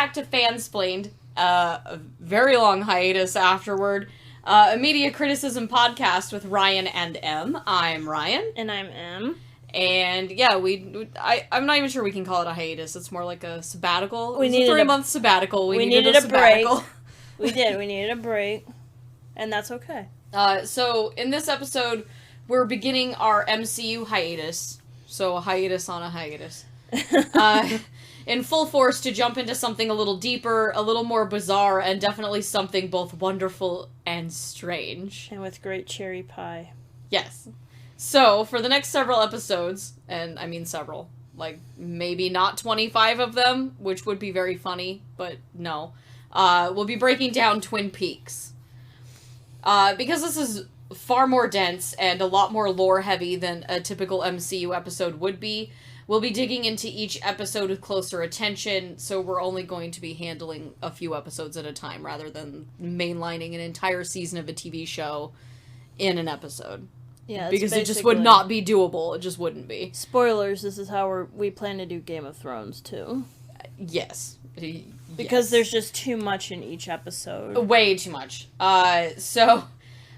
back to FANSPLAINED, a very long hiatus afterward, a media criticism podcast with Ryan and M. I'm Ryan. And I'm M. And yeah, I'm not even sure we can call it a hiatus. It's more like a sabbatical. We needed a 3-month sabbatical. We needed a sabbatical. Break. We did. We needed a break. And that's okay. So in this episode, we're beginning our MCU hiatus. So a hiatus on a hiatus. In full force to jump into something a little deeper, a little more bizarre, and definitely something both wonderful and strange. And with great cherry pie. Yes. So, for the next several episodes, and I mean several, like, maybe not 25 of them, which would be very funny, but no, we'll be breaking down Twin Peaks. Because this is far more dense and a lot more lore-heavy than a typical MCU episode would be, we'll be digging into each episode with closer attention, so we're only going to be handling a few episodes at a time, rather than mainlining an entire season of a TV show in an episode. Yeah, because it just would not be doable. It just wouldn't be. Spoilers, this is how we plan to do Game of Thrones, too. Yes. Because there's just too much in each episode. Way too much. So,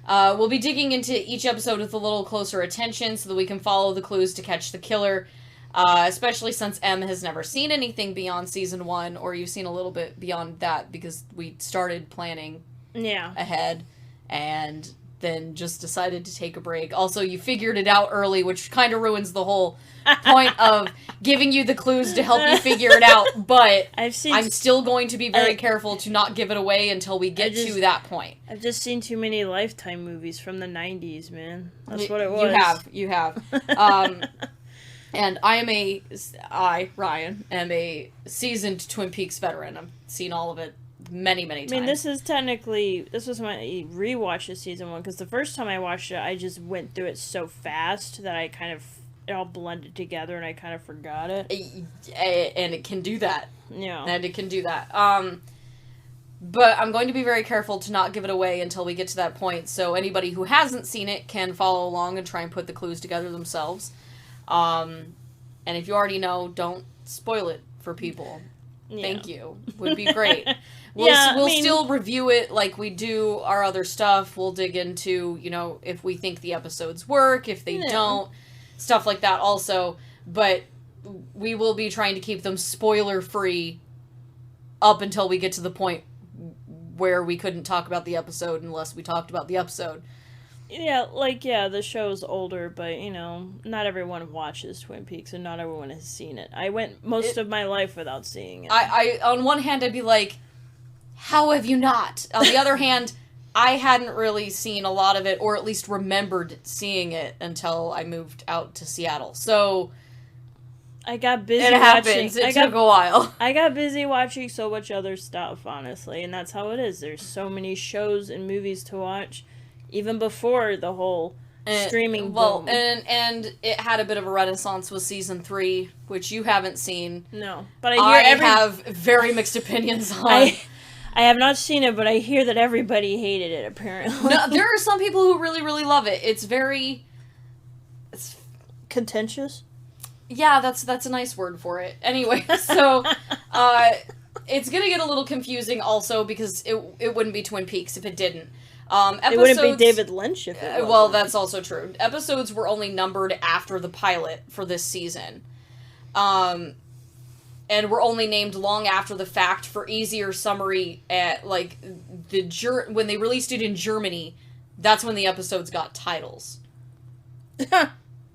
we'll be digging into each episode with a little closer attention so that we can follow the clues to catch the killer. Especially since M has never seen anything beyond season 1, or you've seen a little bit beyond that because we started planning ahead, and then just decided to take a break. Also, you figured it out early, which kind of ruins the whole point of giving you the clues to help you figure it out, but I'm still going to be very careful to not give it away until we get to that point. I've just seen too many Lifetime movies from the 90s, man. That's what it was. You have. And I, Ryan, am a seasoned Twin Peaks veteran. I've seen all of it many, many times. I mean, this was my rewatch of season 1, because the first time I watched it, I just went through it so fast that it all blended together and I kind of forgot it. And it can do that. Yeah. And it can do that. But I'm going to be very careful to not give it away until we get to that point, so anybody who hasn't seen it can follow along and try and put the clues together themselves. And if you already know, don't spoil it for people. Yeah. Thank you. Would be great. We'll still review it like we do our other stuff. We'll dig into, if we think the episodes work, if they don't, stuff like that also. But we will be trying to keep them spoiler-free up until we get to the point where we couldn't talk about the episode unless we talked about the episode. Yeah, the show's older, but, not everyone watches Twin Peaks, and not everyone has seen it. I went most of my life without seeing it. I on one hand, I'd be like, how have you not? On the other hand, I hadn't really seen a lot of it, or at least remembered seeing it until I moved out to Seattle. So, I got busy watching. It happens. It took a while. I got busy watching so much other stuff, honestly, and that's how it is. There's so many shows and movies to watch. Even before the whole streaming boom. And it had a bit of a renaissance with season 3, which you haven't seen. No. But I have very mixed opinions on. I have not seen it, but I hear that everybody hated it, apparently. No, there are some people who really, really love it. It's contentious? Yeah, that's a nice word for it. Anyway, so, it's gonna get a little confusing also, because it wouldn't be Twin Peaks if it didn't. It wouldn't be David Lynch if it wasn't. Well, that's also true. Episodes were only numbered after the pilot for this season. And were only named long after the fact for easier summary at, when they released it in Germany, that's when the episodes got titles.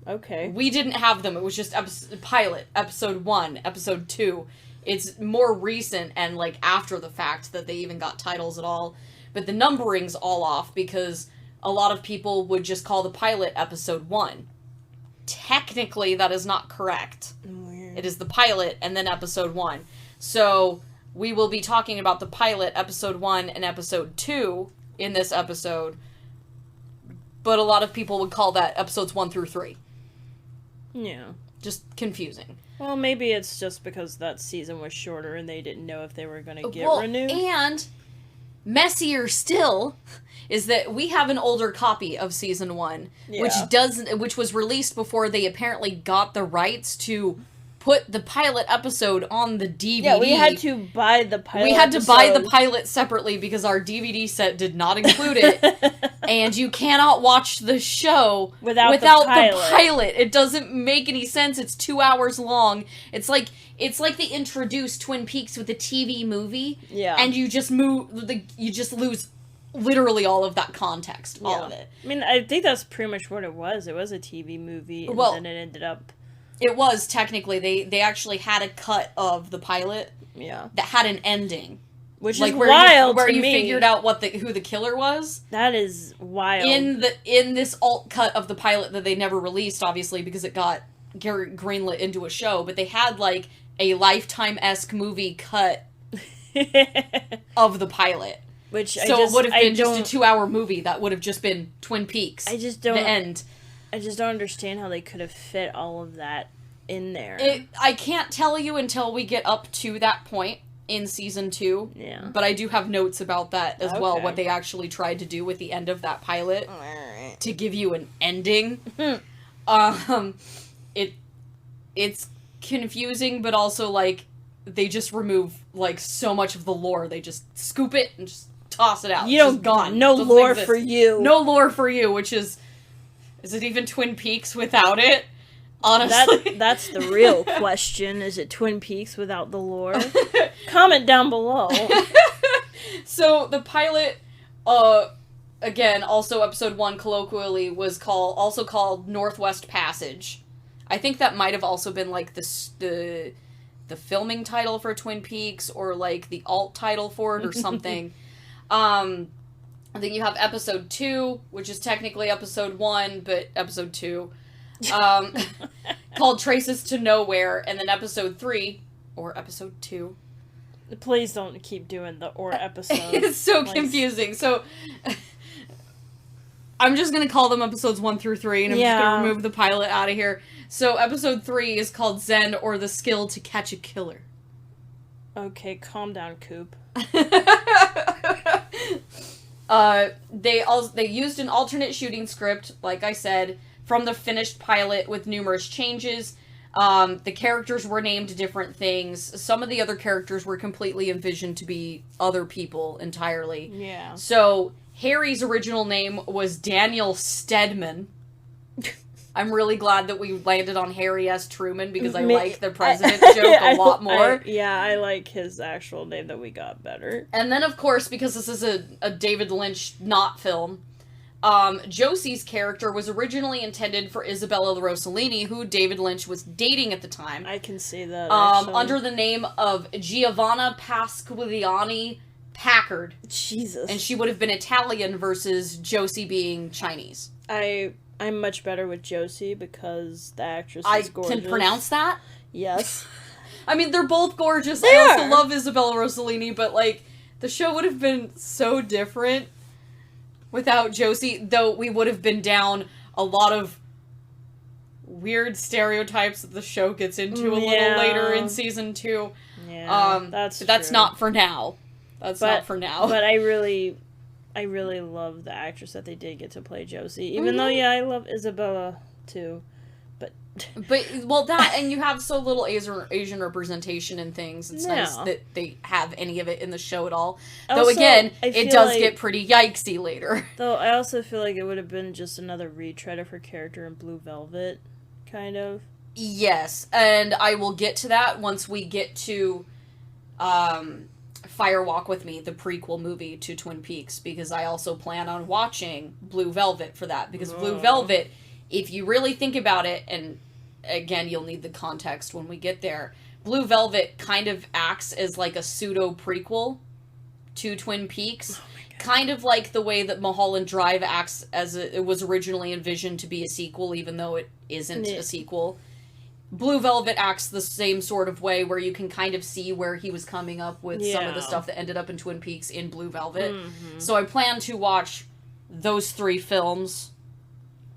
Okay. We didn't have them. It was just pilot, episode 1, episode 2. It's more recent and, after the fact that they even got titles at all. But the numbering's all off because a lot of people would just call the pilot episode 1. Technically, that is not correct. Weird. It is the pilot and then episode 1. So, we will be talking about the pilot, episode 1, and episode 2 in this episode. But a lot of people would call that episodes 1 through 3. Yeah. Just confusing. Well, maybe it's just because that season was shorter and they didn't know if they were going to get renewed. And messier still is that we have an older copy of season 1, which was released before they apparently got the rights to put the pilot episode on the DVD. Yeah, we had to buy the pilot We had to buy the pilot separately because our DVD set did not include it. And you cannot watch the show without the pilot. It doesn't make any sense. It's 2 hours long. It's like they introduced Twin Peaks with a TV movie. Yeah. And you just lose literally all of that context. All of it. I mean, I think that's pretty much what it was. It was a TV movie, and then it ended up... It was, technically. They actually had a cut of the pilot that had an ending. Which is wild where to you me. figured out who the killer was. That is wild. In this alt cut of the pilot that they never released, obviously, because it got greenlit into a show, but they had, like, a Lifetime-esque movie cut of the pilot. It would have been just a 2-hour movie that would have just been Twin Peaks. I just don't... The end. I just don't understand how they could have fit all of that in there. I can't tell you until we get up to that point in season 2. Yeah. But I do have notes about that as well, what they actually tried to do with the end of that pilot. Alright. To give you an ending. It's confusing, but also, like, they just remove, like, so much of the lore. They just scoop it and just toss it out. You don't... gone. No lore for you. No lore for you, which is... Is it even Twin Peaks without it? Honestly. That's the real question. Is it Twin Peaks without the lore? Comment down below. So, the pilot, again, also episode 1 colloquially was also called Northwest Passage. I think that might have also been, like, the filming title for Twin Peaks, or, like, the alt title for it, or something. I think you have episode 2, which is technically episode 1, but episode 2, called Traces to Nowhere, and then episode 3, or episode 2. Please don't keep doing the or episode. It's so confusing. So, I'm just going to call them episodes 1 through 3, and I'm just going to remove the pilot out of here. So, episode 3 is called Zen, or the Skill to Catch a Killer. Okay, calm down, Coop. They used an alternate shooting script, like I said, from the finished pilot with numerous changes. The characters were named different things. Some of the other characters were completely envisioned to be other people entirely. Yeah. So, Harry's original name was Daniel Stedman. I'm really glad that we landed on Harry S. Truman, because I like the president joke a lot more. I like his actual name that we got better. And then, of course, because this is a David Lynch not film, Josie's character was originally intended for Isabella Rossellini, who David Lynch was dating at the time. I can see that, under the name of Giovanna Pasquiliani Packard. Jesus. And she would have been Italian versus Josie being Chinese. I'm much better with Josie because the actress is gorgeous. I can pronounce that? Yes. I mean, they're both gorgeous. I also love Isabella Rossellini, but, like, the show would have been so different without Josie, though we would have been down a lot of weird stereotypes that the show gets into a little later in season 2. Yeah, that's not for now. Not for now. But I really love the actress that they did get to play Josie. Even though, I love Isabella, too. But that, and you have so little Asian representation in things. It's nice that they have any of it in the show at all. Though, again, it does get pretty yikesy later. Though, I also feel like it would have been just another retread of her character in Blue Velvet, kind of. Yes, and I will get to that once we get to, Fire Walk With Me, the prequel movie to Twin Peaks, because I also plan on watching Blue Velvet for that, because Blue Velvet, if you really think about it, and again, you'll need the context when we get there, Blue Velvet kind of acts as like a pseudo-prequel to Twin Peaks, kind of like the way that Mulholland Drive acts as it was originally envisioned to be a sequel, even though it isn't a sequel. Blue Velvet acts the same sort of way, where you can kind of see where he was coming up with some of the stuff that ended up in Twin Peaks in Blue Velvet. So I plan to watch those 3 films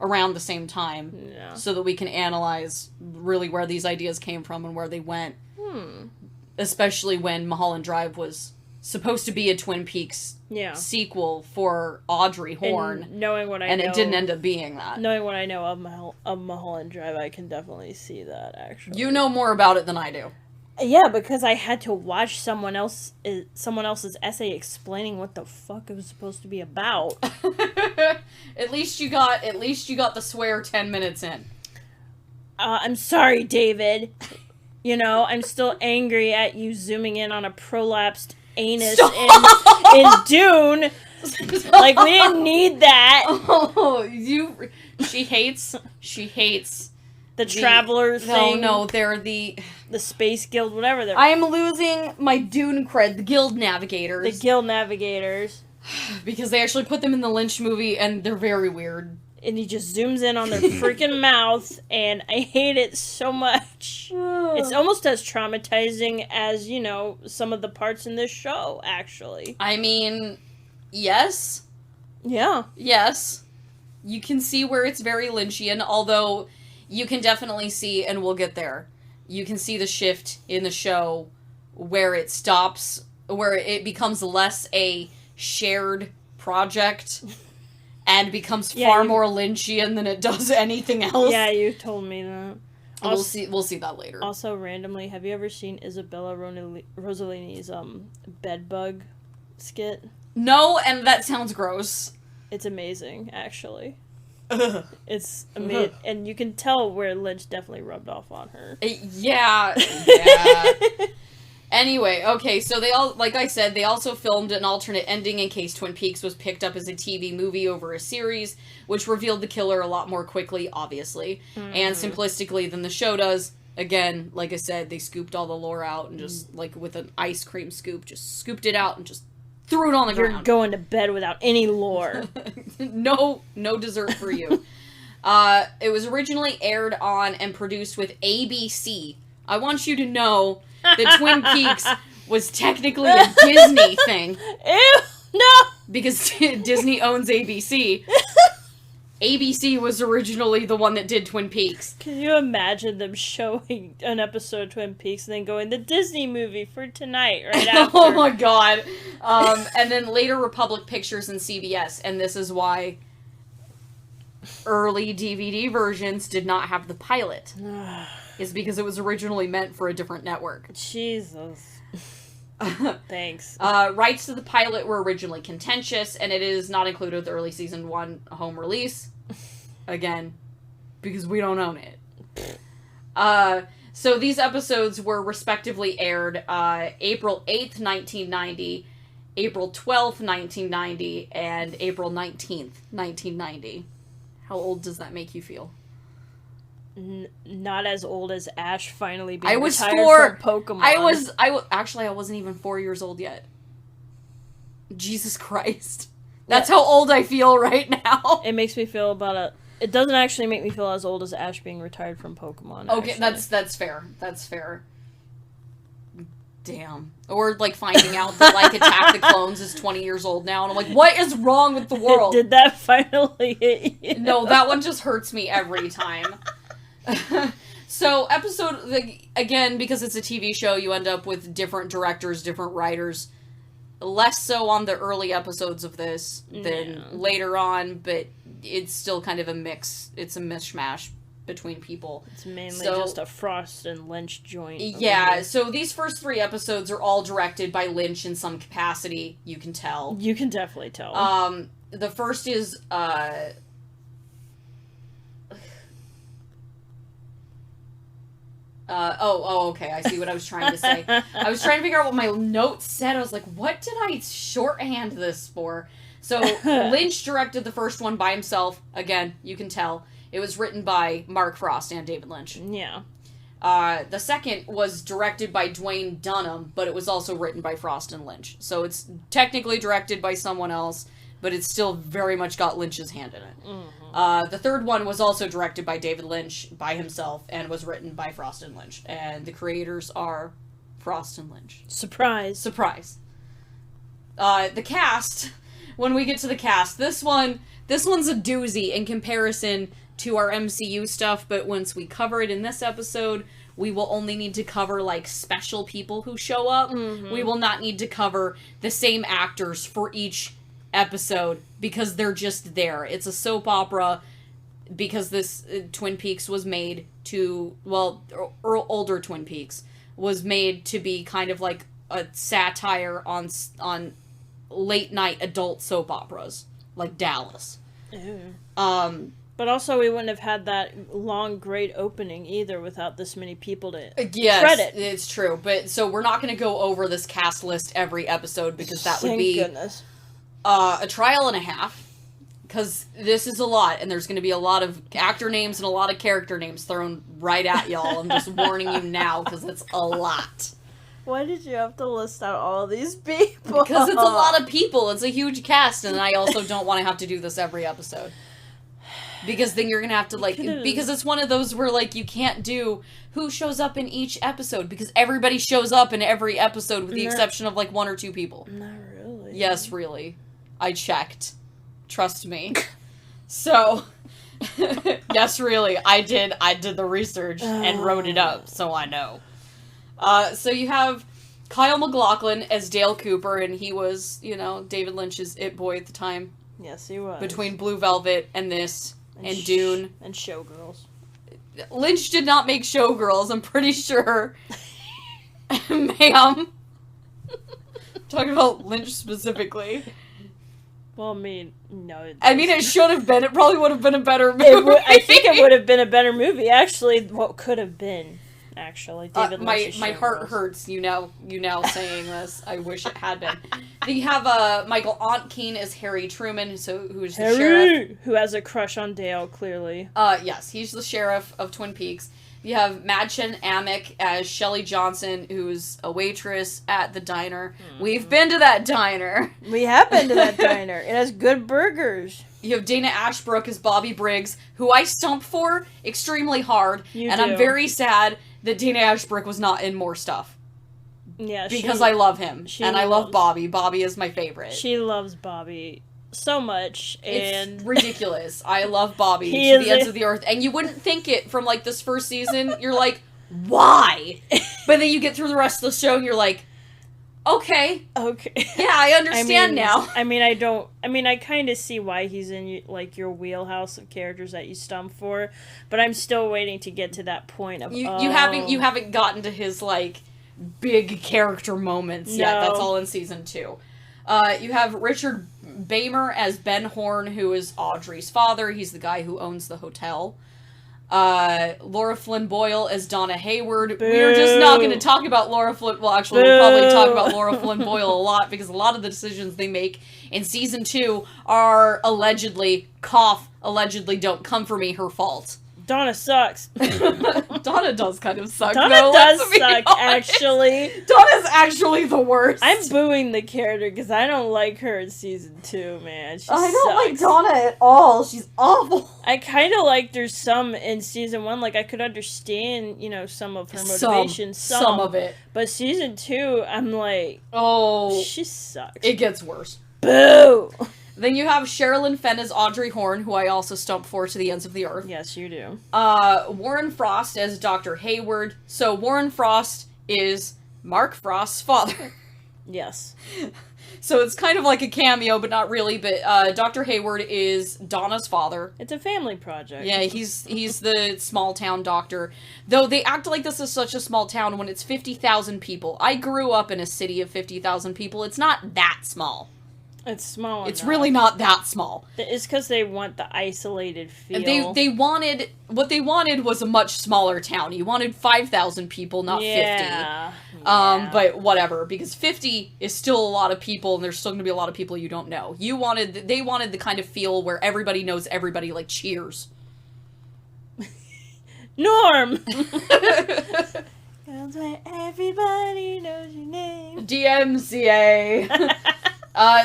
around the same time, so that we can analyze really where these ideas came from and where they went. Especially when Mulholland Drive was supposed to be a Twin Peaks sequel for Audrey Horne. And knowing what I know... And it didn't end up being that. Knowing what I know of Mulholland Drive, I can definitely see that, actually. You know more about it than I do. Yeah, because I had to watch someone else's essay explaining what the fuck it was supposed to be about. At least you got the swear 10 minutes in. I'm sorry, David. You know, I'm still angry at you zooming in on a prolapsed anus in Dune. Like, we didn't need that. Oh, she hates the Traveler thing. No, they're the Space Guild, whatever they're... I am losing my Dune cred, the Guild Navigators. The Guild Navigators. Because they actually put them in the Lynch movie, and they're very weird. And he just zooms in on their freaking mouth, and I hate it so much. It's almost as traumatizing as, you know, some of the parts in this show, actually. I mean, yes. Yeah. Yes. You can see where it's very Lynchian, although you can definitely see, and we'll get there, you can see the shift in the show where it stops, where it becomes less a shared project and becomes far more Lynchian than it does anything else. Yeah, you told me that. Also, we'll see that later. Also, randomly, have you ever seen Isabella Rossellini's bedbug skit? No, and that sounds gross. It's amazing, actually. It's amazing, and you can tell where Lynch definitely rubbed off on her. Yeah. Anyway, okay, so they all, like I said, they also filmed an alternate ending in case Twin Peaks was picked up as a TV movie over a series, which revealed the killer a lot more quickly, obviously, and simplistically than the show does. Again, like I said, they scooped all the lore out and just, like, with an ice cream scoop, just scooped it out and just threw it on the ground. You're going to bed without any lore. No dessert for you. It was originally aired on and produced with ABC. I want you to know that Twin Peaks was technically a Disney thing. Ew, no! Because Disney owns ABC. ABC was originally the one that did Twin Peaks. Can you imagine them showing an episode of Twin Peaks and then going, the Disney movie for tonight, right after? Oh my god. And then later Republic Pictures and CBS, and this is why early DVD versions did not have the pilot. Is because it was originally meant for a different network. Jesus. Thanks. Rights to the pilot were originally contentious, and it is not included with the early season 1 home release. Again, because we don't own it. So these episodes were respectively aired April 8th, 1990, April 12th, 1990, and April 19th, 1990. How old does that make you feel? Not as old as Ash finally being retired from Pokemon. Actually, I wasn't even 4 years old yet. Jesus Christ. That's how old I feel right now. It makes me feel it doesn't actually make me feel as old as Ash being retired from Pokemon. Okay, actually. that's fair. That's fair. Damn. Or, like, finding out that, like, Attack the Clones is 20 years old now, and I'm like, what is wrong with the world? Did that finally hit you? No, that one just hurts me every time. So, again, because it's a TV show, you end up with different directors, different writers. Less so on the early episodes of this than later on, but it's still kind of a mix. It's a mishmash between people. It's mainly just a Frost and Lynch joint. Yeah, so these first 3 episodes are all directed by Lynch in some capacity, you can tell. You can definitely tell. The first is, okay, I see what I was trying to say. I was trying to figure out what my notes said. I was like, what did I shorthand this for? So, Lynch directed the first one by himself. Again, you can tell. It was written by Mark Frost and David Lynch. Yeah. The second was directed by Dwayne Dunham, but it was also written by Frost and Lynch. So it's technically directed by someone else, but it's still very much got Lynch's hand in it. Mm-hmm. The third one was also directed by David Lynch by himself and was written by Frost and Lynch. And the creators are Frost and Lynch. Surprise. The cast, when we get to the cast, this one's a doozy in comparison to our MCU stuff, but once we cover it in this episode, we will only need to cover, like, special people who show up. Mm-hmm. We will not need to cover the same actors for each episode, because they're just there. It's a soap opera, because this Twin Peaks was made to, well, older Twin Peaks was made to be kind of like a satire on late night adult soap operas, like Dallas. Ew. But also we wouldn't have had that long, great opening either without this many people to yes, credit. It's true. But so we're not going to go over this cast list every episode, because that would Thank be goodness. A trial and a half. Because this is a lot, and there's going to be a lot of actor names and a lot of character names thrown right at y'all. I'm just warning you now, because it's a lot. Why did you have to list out all these people? Because it's a lot of people. It's a huge cast, and I also don't want to have to do this every episode. Because then you're going to have to, like... Because it's one of those where, like, you can't do who shows up in each episode, because everybody shows up in every episode with the exception of, like, 1 or 2 people. Not really. Yes, really. I checked. Trust me. So, yes, really, I did the research and wrote it up, so I know. So you have Kyle MacLachlan as Dale Cooper, and he was, you know, David Lynch's it boy at the time. Yes, he was. Between Blue Velvet and this, and Dune. And Showgirls. Lynch did not make Showgirls, I'm pretty sure. Ma'am. Talking about Lynch specifically. Well, I mean, no. I mean, it should have been. It probably would have been a better movie. I think it would have been a better movie. Actually, what could have been, David Lynch's my heart hurts, you now saying this. I wish it had been. Then you have Michael Ontkean as Harry Truman, who's the sheriff. Who has a crush on Dale, clearly. Yes, he's the sheriff of Twin Peaks. You have Madchen Amick as Shelley Johnson, who's a waitress at the diner. We've been to that diner. We have been to that diner. It has good burgers. You have Dana Ashbrook as Bobby Briggs, who I stump for extremely hard. And I'm very sad that Dana Ashbrook was not in more stuff. Yeah, because I love him. And I love Bobby. Bobby is my favorite. She loves Bobby so much, and it's ridiculous. I love Bobby to the ends of the earth, and you wouldn't think it from, like, this first season. You're like, why? But then you get through the rest of the show, and you're like, okay, yeah, I understand now. I kind of see why he's in, like, your wheelhouse of characters that you stump for, but I'm still waiting to get to that point of you haven't gotten to his, like, big character moments yet. That's all in season 2. You have Richard Beymer as Ben Horn, who is Audrey's father. He's the guy who owns the hotel. Laura Flynn Boyle as Donna Hayward. Boo. We're just not going to talk about Laura Flynn... Well, actually, we'll probably talk about Laura Flynn Boyle a lot, because a lot of the decisions they make in season 2 are allegedly don't come for me, her fault. Donna sucks. Donna does kind of suck. Donna does suck, actually. Donna's actually the worst. I'm booing the character because I don't like her in season 2, man. I don't like Donna at all. She's awful. I kind of liked her some in season 1. Like, I could understand, some of her motivation. Some of it. But season 2, I'm like, oh, she sucks. It gets worse. Boo! Then you have Sherilyn Fenn as Audrey Horne, who I also stump for to the ends of the earth. Yes, you do. Warren Frost as Dr. Hayward. So Warren Frost is Mark Frost's father. Yes. So it's kind of like a cameo, but not really. But Dr. Hayward is Donna's father. It's a family project. Yeah, he's the small town doctor. Though they act like this is such a small town when it's 50,000 people. I grew up in a city of 50,000 people. It's not that small. It's small It's enough. really not that small. It's because they want the isolated feel. What they wanted was a much smaller town. You wanted 5,000 people, not 50. Yeah. But whatever, because 50 is still a lot of people, and there's still going to be a lot of people you don't know. They wanted the kind of feel where everybody knows everybody, like Cheers. Norm! Where everybody knows your name. DMCA.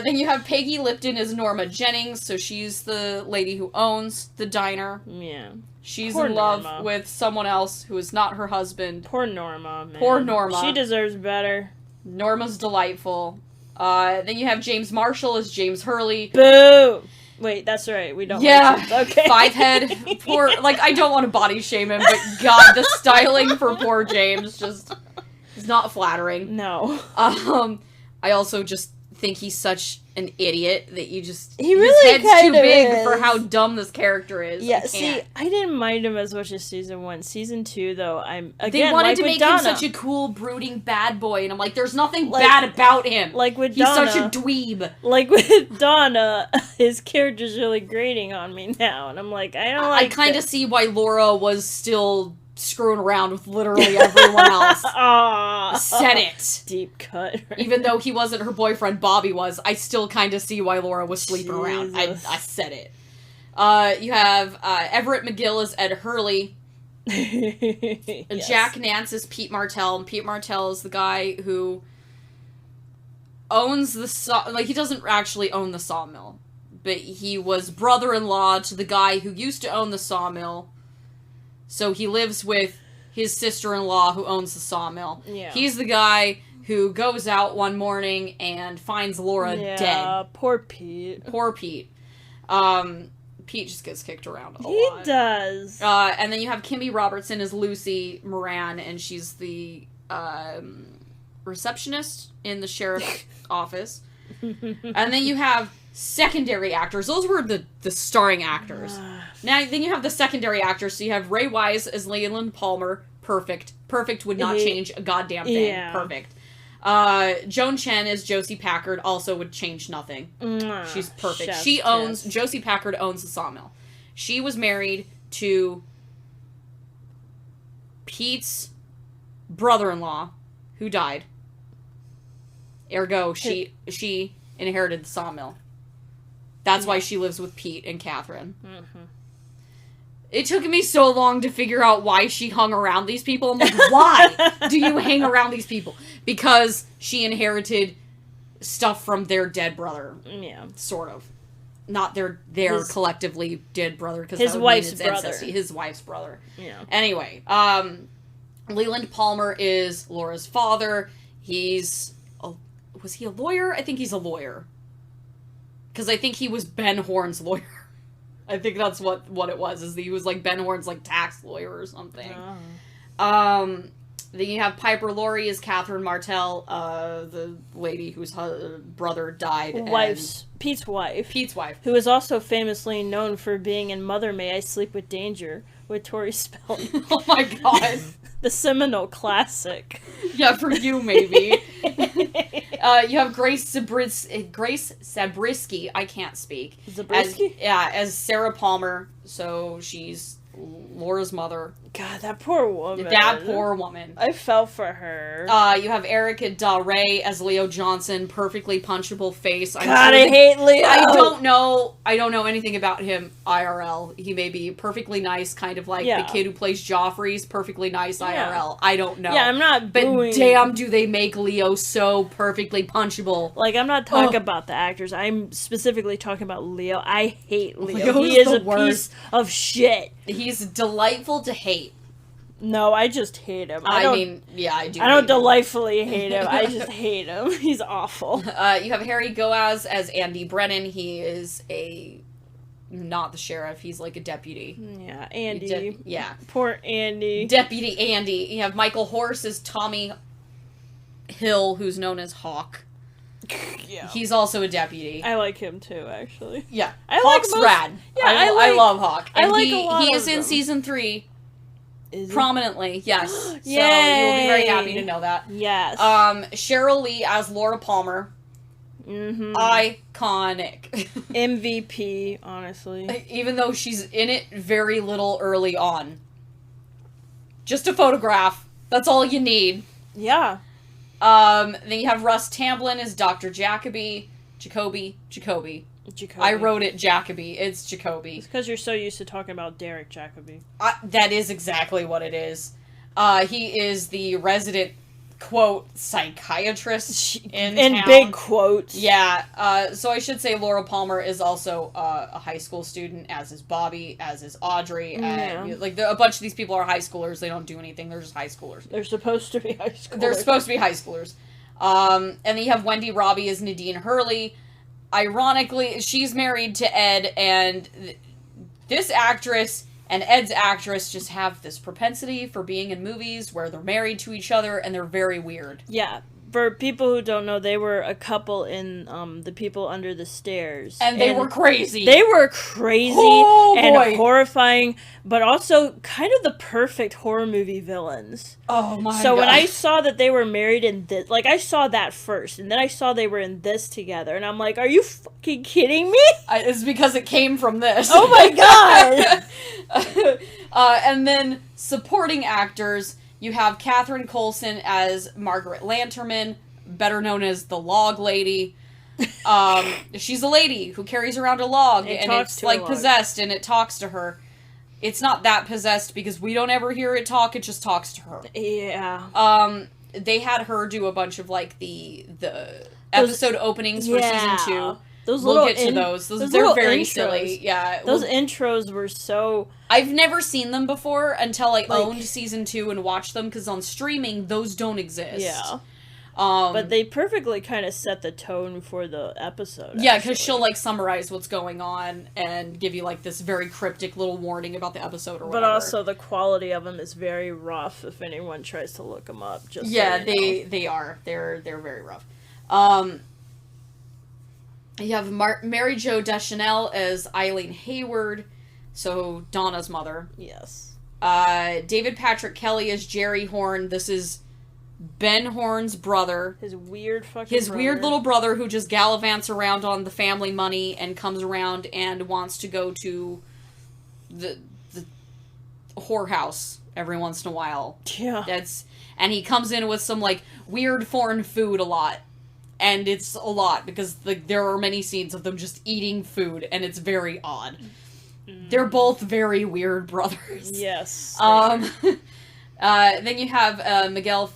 Then you have Peggy Lipton as Norma Jennings, so she's the lady who owns the diner. Yeah. She's Poor in love Norma. with someone else who is not her husband. Poor Norma, man. Poor Norma. She deserves better. Norma's delightful. Then you have James Marshall as James Hurley. Boo! Wait, that's right. We don't. Yeah. Like James. Okay. 5-head. Poor. Like, I don't want to body shame him, but God, the styling for poor James just is not flattering. No. I also just think he's such an idiot that you just he really his head's too big is. for how dumb this character is. Yeah, see, I didn't mind him as much as season 1. Season 2, though, they wanted to make Donna. him such a cool, brooding bad boy, and I'm like, there's nothing bad about him. Like with he's Donna, such a dweeb. Like with Donna, his character's really grating on me now, and I'm like, I don't like. I kind of see why Laura was still screwing around with literally everyone else. Said it. Deep cut. Right? Even though he wasn't her boyfriend, Bobby was. I still kind of see why Laura was sleeping around. I said it. You have Everett McGill as Ed Hurley. Yes. Jack Nance is Pete Martell. And Pete Martell is the guy who owns the he doesn't actually own the sawmill, but he was brother-in-law to the guy who used to own the sawmill. So he lives with his sister-in-law who owns the sawmill. Yeah. He's the guy who goes out one morning and finds Laura dead. Poor Pete. Poor Pete. Pete just gets kicked around a lot. He does. And then you have Kimmy Robertson as Lucy Moran, and she's the receptionist in the sheriff's office. And then you have secondary actors. Those were the starring actors. Now, then you have the secondary actors. So you have Ray Wise as Leland Palmer. Perfect. Perfect would not change a goddamn thing. Yeah. Perfect. Joan Chen as Josie Packard also would change nothing. She's perfect. Josie Packard owns the sawmill. She was married to Pete's brother-in-law, who died. Ergo, she inherited the sawmill. That's why she lives with Pete and Catherine. Mm-hmm. It took me so long to figure out why she hung around these people. I'm like, why do you hang around these people? Because she inherited stuff from their dead brother. Yeah. Sort of. Not their collectively dead brother. Because his wife's brother. Ancestry. His wife's brother. Yeah. Anyway, Leland Palmer is Laura's father. Was he a lawyer? I think he's a lawyer. Because I think he was Ben Horn's lawyer. I think that's what it was, is that he was like Ben Horn's like tax lawyer or something. Oh. Then you have Piper Laurie as Catherine Martell, the lady whose brother died. Pete's wife. Pete's wife. Who is also famously known for being in Mother May I Sleep with Danger with Tori Spelling. Oh my god. The seminal classic. Yeah, for you, maybe. You have Grace Zabriskie. I can't speak. Zabriskie? As Sarah Palmer. So she's Laura's mother. God, that poor woman. That poor woman. I felt for her. You have Erica Del Rey as Leo Johnson. Perfectly punchable face. God, I hate Leo. I don't know anything about him IRL. He may be perfectly nice, kind of like the kid who plays Joffrey's perfectly nice IRL. I don't know. Yeah, I'm not booing. But damn, do they make Leo so perfectly punchable. Like, I'm not talking about the actors. I'm specifically talking about Leo. I hate Leo. Leo's he is a worst. piece of shit. He's delightful to hate. No, I just hate him. I mean, yeah, I do. I don't delightfully hate him. I just hate him. He's awful. You have Harry Goaz as Andy Brennan. He is not the sheriff. He's like a deputy. Yeah, Andy. Poor Andy. Deputy Andy. You have Michael Horse as Tommy Hill, who's known as Hawk. Yeah. He's also a deputy. I like him too, actually. Yeah. Hawk's rad. Yeah, I love Hawk. And he is in season 3. Prominently, yes. So you'll be very happy to know that. Yes. Cheryl Lee as Laura Palmer. Mm-hmm. Iconic. MVP, honestly. Even though she's in it very little early on. Just a photograph. That's all you need. Yeah. Then you have Russ Tamblyn as Dr. Jacoby. Jacoby. I wrote it Jacoby. It's Jacoby. It's because you're so used to talking about Derek Jacoby. That is exactly what it is. He is the resident, quote, psychiatrist in town. Big quotes. Yeah. So I should say Laura Palmer is also a high school student, as is Bobby, as is Audrey. And, like, a bunch of these people are high schoolers. They don't do anything. They're just high schoolers. They're supposed to be high schoolers. They're supposed to be high schoolers. And then you have Wendy Robbie as Nadine Hurley. ironically, she's married to Ed, and this actress and Ed's actress just have this propensity for being in movies where they're married to each other, and they're very weird. Yeah. For people who don't know, they were a couple in The People Under the Stairs. And they were crazy. They were crazy and horrifying, but also kind of the perfect horror movie villains. Oh my god. So when I saw that they were married in this, like, I saw that first, and then I saw they were in this together, and I'm like, are you fucking kidding me? It's because it came from this. Oh my god! And then supporting actors, you have Catherine Coulson as Margaret Lanterman, better known as the Log Lady. She's a lady who carries around a log, and it's like possessed, and it talks to her. It's not that possessed because we don't ever hear it talk, it just talks to her. Yeah. They had her do a bunch of like the episode openings for season 2. We'll get to those. They're very silly. Yeah. Those intros were so... I've never seen them before until I owned season 2 and watched them, because on streaming, those don't exist. Yeah. But they perfectly kind of set the tone for the episode. Yeah, because she'll, like, summarize what's going on and give you, like, this very cryptic little warning about the episode or whatever. But also, the quality of them is very rough if anyone tries to look them up. Just yeah, so you know. they are. They're very rough. You have Mary Jo Deschanel as Eileen Hayward, so Donna's mother. Yes. David Patrick Kelly as Jerry Horn. This is Ben Horn's brother. His weird weird little brother who just gallivants around on the family money and comes around and wants to go to the whorehouse every once in a while. Yeah. And he comes in with some, like, weird foreign food a lot. And it's a lot, because there are many scenes of them just eating food, and it's very odd. They're both very weird brothers. Yes. Then you have Miguel...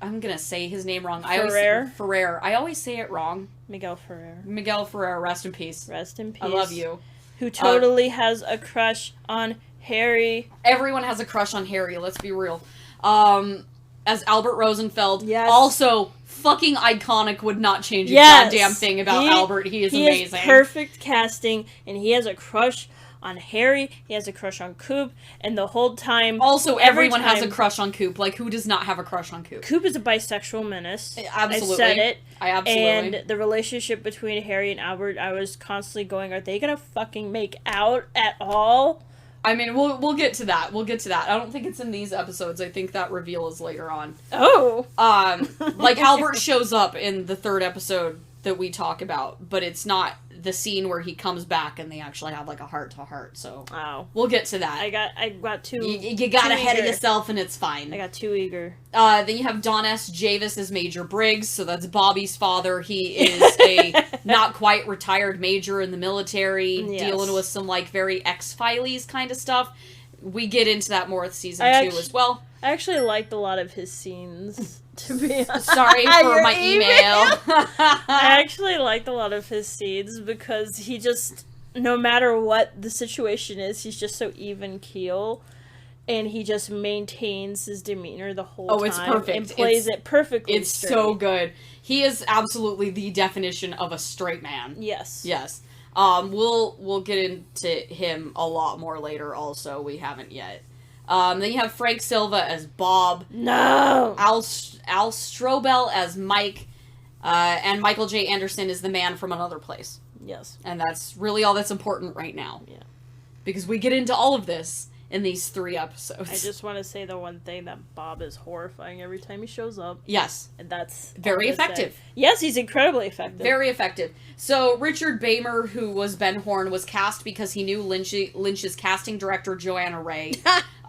I'm gonna say his name wrong. Ferrer. I always say it wrong. Miguel Ferrer. Miguel Ferrer, rest in peace. Rest in peace. I love you. Who totally has a crush on Harry. Everyone has a crush on Harry, let's be real. As Albert Rosenfeld. Yes. Also... fucking iconic, would not change a goddamn thing about Albert. He is amazing. He is perfect casting, and he has a crush on Harry, he has a crush on Coop, and the whole time... Also, everyone has a crush on Coop. Like, who does not have a crush on Coop? Coop is a bisexual menace. Absolutely. I said it. I absolutely. And the relationship between Harry and Albert, I was constantly going, are they gonna fucking make out at all? I mean, we'll get to that. We'll get to that. I don't think it's in these episodes. I think that reveal is later on. Oh! Like, Albert shows up in the 3rd episode that we talk about, but it's not the scene where he comes back and they actually have, like, a heart-to-heart, so... Oh. We'll get to that. I got too... You got ahead of yourself, and it's fine. I got too eager. Then you have Don S. Javis as Major Briggs, so that's Bobby's father. He is a not-quite retired major in the military, dealing with some, like, very X-Files kind of stuff. We get into that more with season 2 as well. I actually liked a lot of his scenes, to be honest. Sorry for my email. I actually liked a lot of his scenes because he just, no matter what the situation is, he's just so even keel. And he just maintains his demeanor the whole time. Oh, it's perfect. And plays it perfectly It's straight. So good. He is absolutely the definition of a straight man. Yes. Yes. We'll get into him a lot more later also. We haven't yet. Then you have Frank Silva as Bob. No! Al Strobel as Mike. And Michael J. Anderson is the man from Another Place. Yes. And that's really all that's important right now. Yeah. Because we get into all of this in these 3 episodes. I just want to say the one thing, that Bob is horrifying every time he shows up. Yes. And that's... very effective. Yes, he's incredibly effective. Very effective. So, Richard Bamer, who was Ben Horn, was cast because he knew Lynch's casting director, Joanna Ray,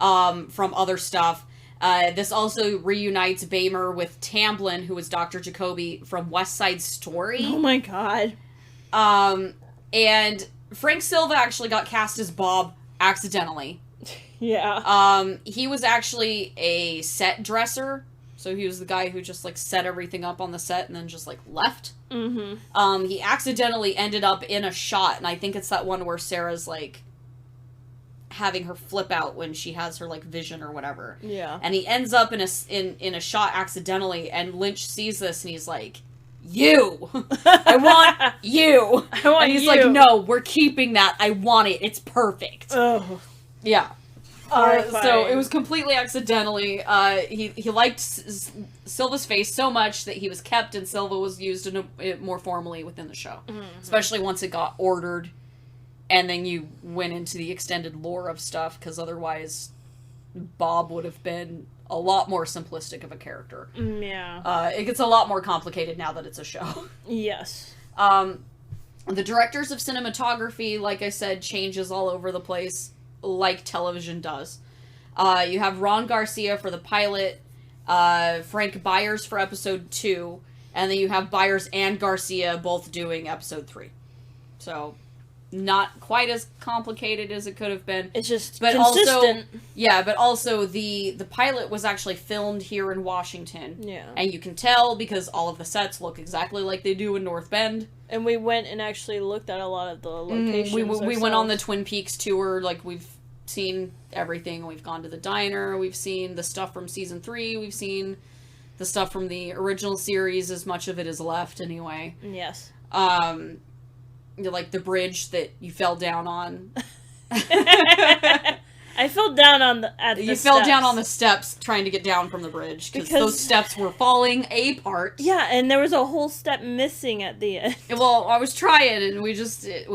from other stuff. This also reunites Bamer with Tamblyn, who was Dr. Jacoby from West Side Story. Oh my god. And Frank Silva actually got cast as Bob accidentally. Yeah. He was actually a set dresser, so he was the guy who just, like, set everything up on the set and then just, like, left. Mm-hmm. He accidentally ended up in a shot, and I think it's that one where Sarah's, like, having her flip out when she has her, like, vision or whatever. Yeah. And he ends up in a shot accidentally, and Lynch sees this, and he's like, you. I want you. I want and he's you. like, no, we're keeping that. I want it. It's perfect. Oh. Yeah. Horrifying. So it was completely accidentally. He liked Silva's face so much that he was kept, and Silva was used more formally within the show. Mm-hmm. Especially once it got ordered, and then you went into the extended lore of stuff, because otherwise Bob would have been a lot more simplistic of a character. Yeah. It gets a lot more complicated now that it's a show. Yes. The directors of cinematography, like I said, changes all over the place, like television does. You have Ron Garcia for the pilot, Frank Byers for episode 2, and then you have Byers and Garcia both doing episode 3. So, not quite as complicated as it could have been. It's just but consistent. But also the pilot was actually filmed here in Washington. Yeah. And you can tell because all of the sets look exactly like they do in North Bend. And we went and actually looked at a lot of the locations. We went on the Twin Peaks tour. Like, we've seen everything. We've gone to the diner. We've seen the stuff from season 3. We've seen the stuff from the original series. As much of it is left, anyway. Yes. Like the bridge that you fell down on. I fell down on the You fell down on the steps trying to get down from the bridge because those steps were falling apart. Yeah, and there was a whole step missing at the end. Well, I was trying, and we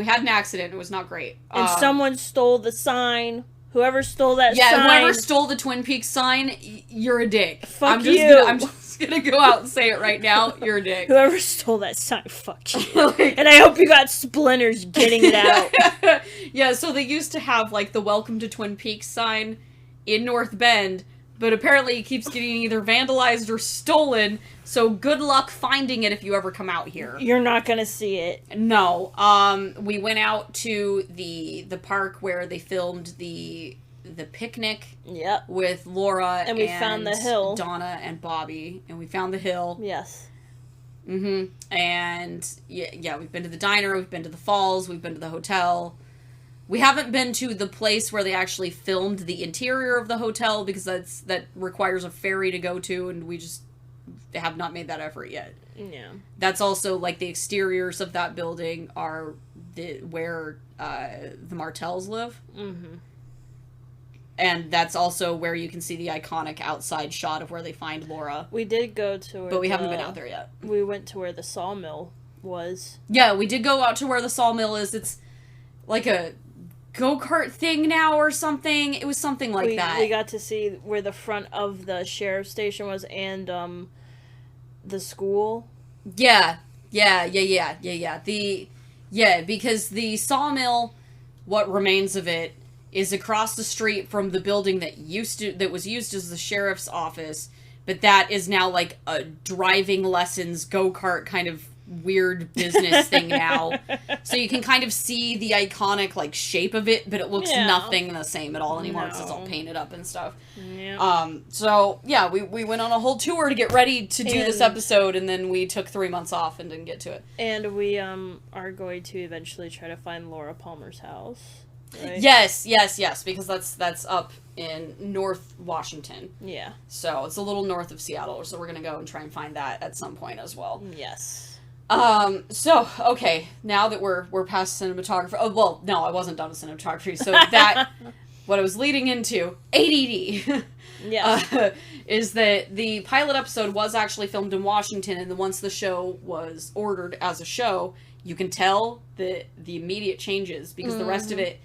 had an accident. It was not great. And someone stole the sign. Whoever stole that sign. Yeah, whoever stole the Twin Peaks sign, you're a dick. Fuck you. I'm just gonna go out and say it right now. You're a dick. Whoever stole that sign, fuck you. And I hope you got splinters getting it out. Yeah, so they used to have, like, the Welcome to Twin Peaks sign in North Bend, but apparently it keeps getting either vandalized or stolen, so good luck finding it if you ever come out here. You're not gonna see it. No. We went out to the park where they filmed the picnic. Yep. With Laura and we found the hill. Donna and Bobby, and we found the hill. Yes. Mm-hmm. And yeah, we've been to the diner, we've been to the falls, we've been to the hotel. We haven't been to the place where they actually filmed the interior of the hotel because that requires a ferry to go to, and we just have not made that effort yet. Yeah. That's also, like, the exteriors of that building are where the Martells live. Mm-hmm. And that's also where you can see the iconic outside shot of where they find Laura. We did go to but we haven't been out there yet. We went to where the sawmill was. Yeah, we did go out to where the sawmill is. It's like a go-kart thing now or something. It was something like that. We got to see where the front of the sheriff's station was and the school. Yeah. Because the sawmill, what remains of it, is across the street from the building that was used as the sheriff's office, but that is now like a driving lessons go-kart kind of weird business thing now. So you can kind of see the iconic, like, shape of it, but it looks nothing the same at all anymore because it's all painted up and stuff. Yeah. So yeah, we went on a whole tour to get ready to do this episode, and then we took 3 months off and didn't get to it. And we are going to eventually try to find Laura Palmer's house. Right? Yes, because that's up in North Washington. Yeah. So it's a little north of Seattle, so we're gonna go and try and find that at some point as well. Yes. So, okay, now that we're past cinematography, oh, well, no, I wasn't done with cinematography, so that, what I was leading into, ADD, yes. Is that the pilot episode was actually filmed in Washington, and then once the show was ordered as a show, you can tell the immediate changes, because the rest of it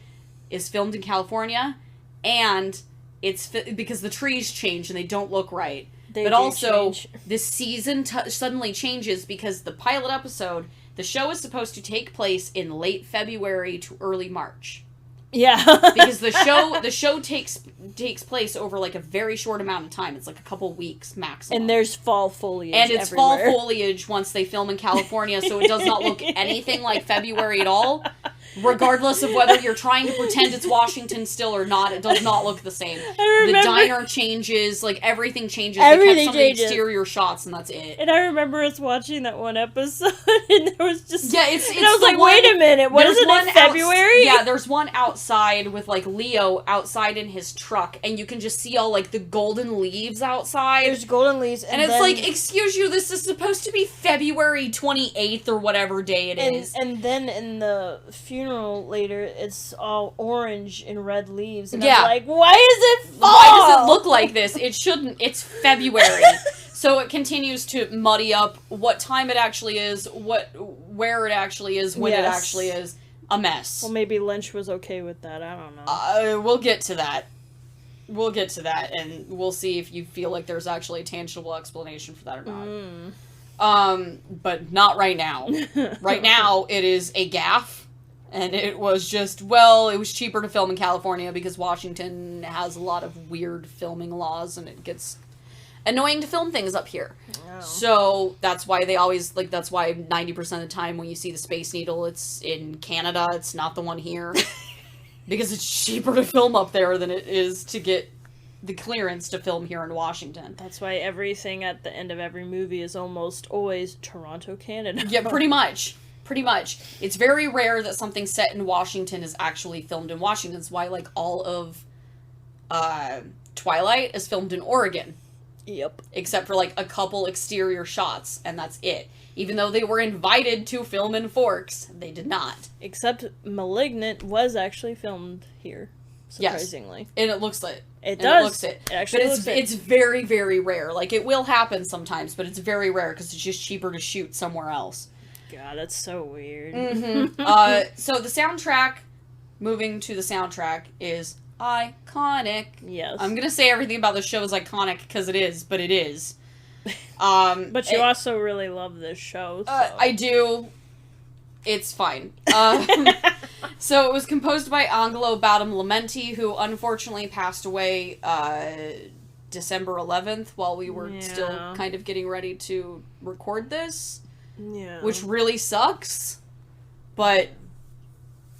is filmed in California, and it's because the trees change and they don't look right. But also, this season suddenly changes because the pilot episode, the show is supposed to take place in late February to early March. Yeah. Because the show takes place over, like, a very short amount of time. It's like a couple weeks maximum. And there's fall foliage And it's everywhere. fall foliage once they film in California, so it does not look anything like February at all. Regardless of whether you're trying to pretend it's Washington still or not, it does not look the same. The diner changes, like, everything changes. They kept some of the exterior shots, and that's it. And I remember us watching that one episode, and there was just... Yeah, it's and I was like, wait a minute, what is it in February? Yeah, there's one outside with, like, Leo outside in his truck, and you can just see all, like, the golden leaves outside. There's golden leaves, and it's like, excuse you, this is supposed to be February 28th or whatever day it is. And then in the funeral later, it's all orange and red leaves. And yeah. I'm like, why is it fall? Why does it look like this? It shouldn't. It's February. So it continues to muddy up what time it actually is, where it actually is, when it actually is. A mess. Well, maybe Lynch was okay with that. I don't know. We'll get to that. We'll get to that, and we'll see if you feel like there's actually a tangible explanation for that or not. But not right now. Right now, it is a gaffe, and it was just, well, it was cheaper to film in California because Washington has a lot of weird filming laws, and it gets annoying to film things up here. Oh. So that's why they always, like, that's why 90% of the time when you see the Space Needle, it's in Canada, it's not the one here. Because it's cheaper to film up there than it is to get the clearance to film here in Washington. That's why everything at the end of every movie is almost always Toronto, Canada. Yeah, pretty much. Pretty much. It's very rare that something set in Washington is actually filmed in Washington. That's why, like, all of Twilight is filmed in Oregon. Yep. Except for, like, a couple exterior shots, and that's it. Even though they were invited to film in Forks, they did not. Except Malignant was actually filmed here, surprisingly. Yes. And it looks it. It does. It looks it. It actually but looks it's very, very rare. Like, it will happen sometimes, but it's very rare because it's just cheaper to shoot somewhere else. God, that's so weird. Mm-hmm. So the soundtrack, moving to the soundtrack, is iconic. Yes. I'm gonna say everything about the show is iconic because it is, but it is. But you also really love this show. So. I do. It's fine. So it was composed by Angelo Badalamenti, who unfortunately passed away December 11th while we were still kind of getting ready to record this. Yeah. Which really sucks. But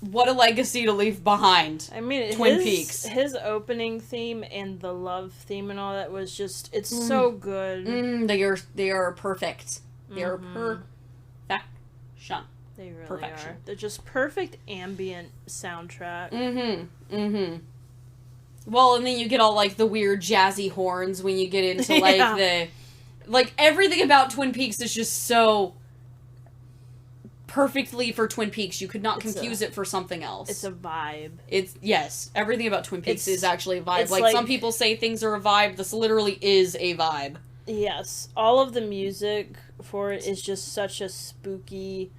what a legacy to leave behind. I mean, Twin Peaks. His opening theme and the love theme and all that was just, it's so good. They are perfect. They are perfection. They really are. They're just perfect ambient soundtrack. Well, and then you get all, like, the weird jazzy horns when you get into, like, like, everything about Twin Peaks is just so perfectly for Twin Peaks. You could not confuse it for something else. It's a vibe. Yes, everything about Twin Peaks is actually a vibe. Like, some people say things are a vibe. This literally is a vibe. Yes. All of the music for it is just such a spooky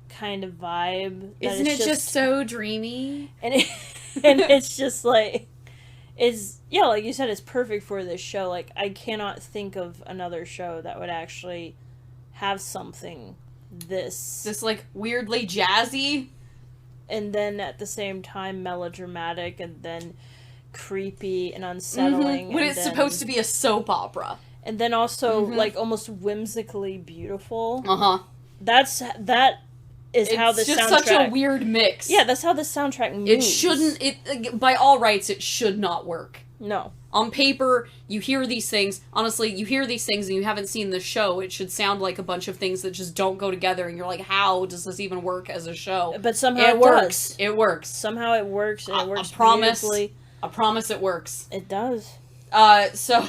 kind of vibe. Isn't it just so dreamy? And it's just like, like you said, it's perfect for this show. Like, I cannot think of another show that would actually have something this like weirdly jazzy, and then at the same time melodramatic, and then creepy and unsettling. When it's supposed to be a soap opera, and then also like almost whimsically beautiful. That is how the soundtrack. It's just such a weird mix. Yeah, that's how the soundtrack moves. It shouldn't. By all rights, it should not work. No. On paper, you hear these things. Honestly, you hear these things and you haven't seen the show. It should sound like a bunch of things that just don't go together, and you're like, how does this even work as a show? But somehow it works. Does. It works. Somehow it works, and it works beautifully. I promise it works. It does. So,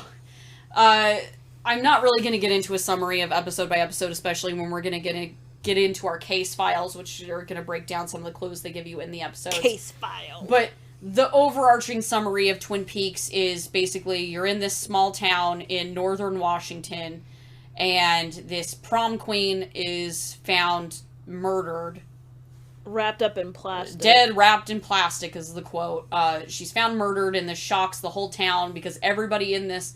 I'm not really going to get into a summary of episode by episode, especially when we're going to get into our case files, which are going to break down some of the clues they give you in the episodes. Case file. But the overarching summary of Twin Peaks is basically you're in this small town in northern Washington, and this prom queen is found murdered. Wrapped up in plastic. Dead, wrapped in plastic is the quote. She's found murdered, and this shocks the whole town because everybody in this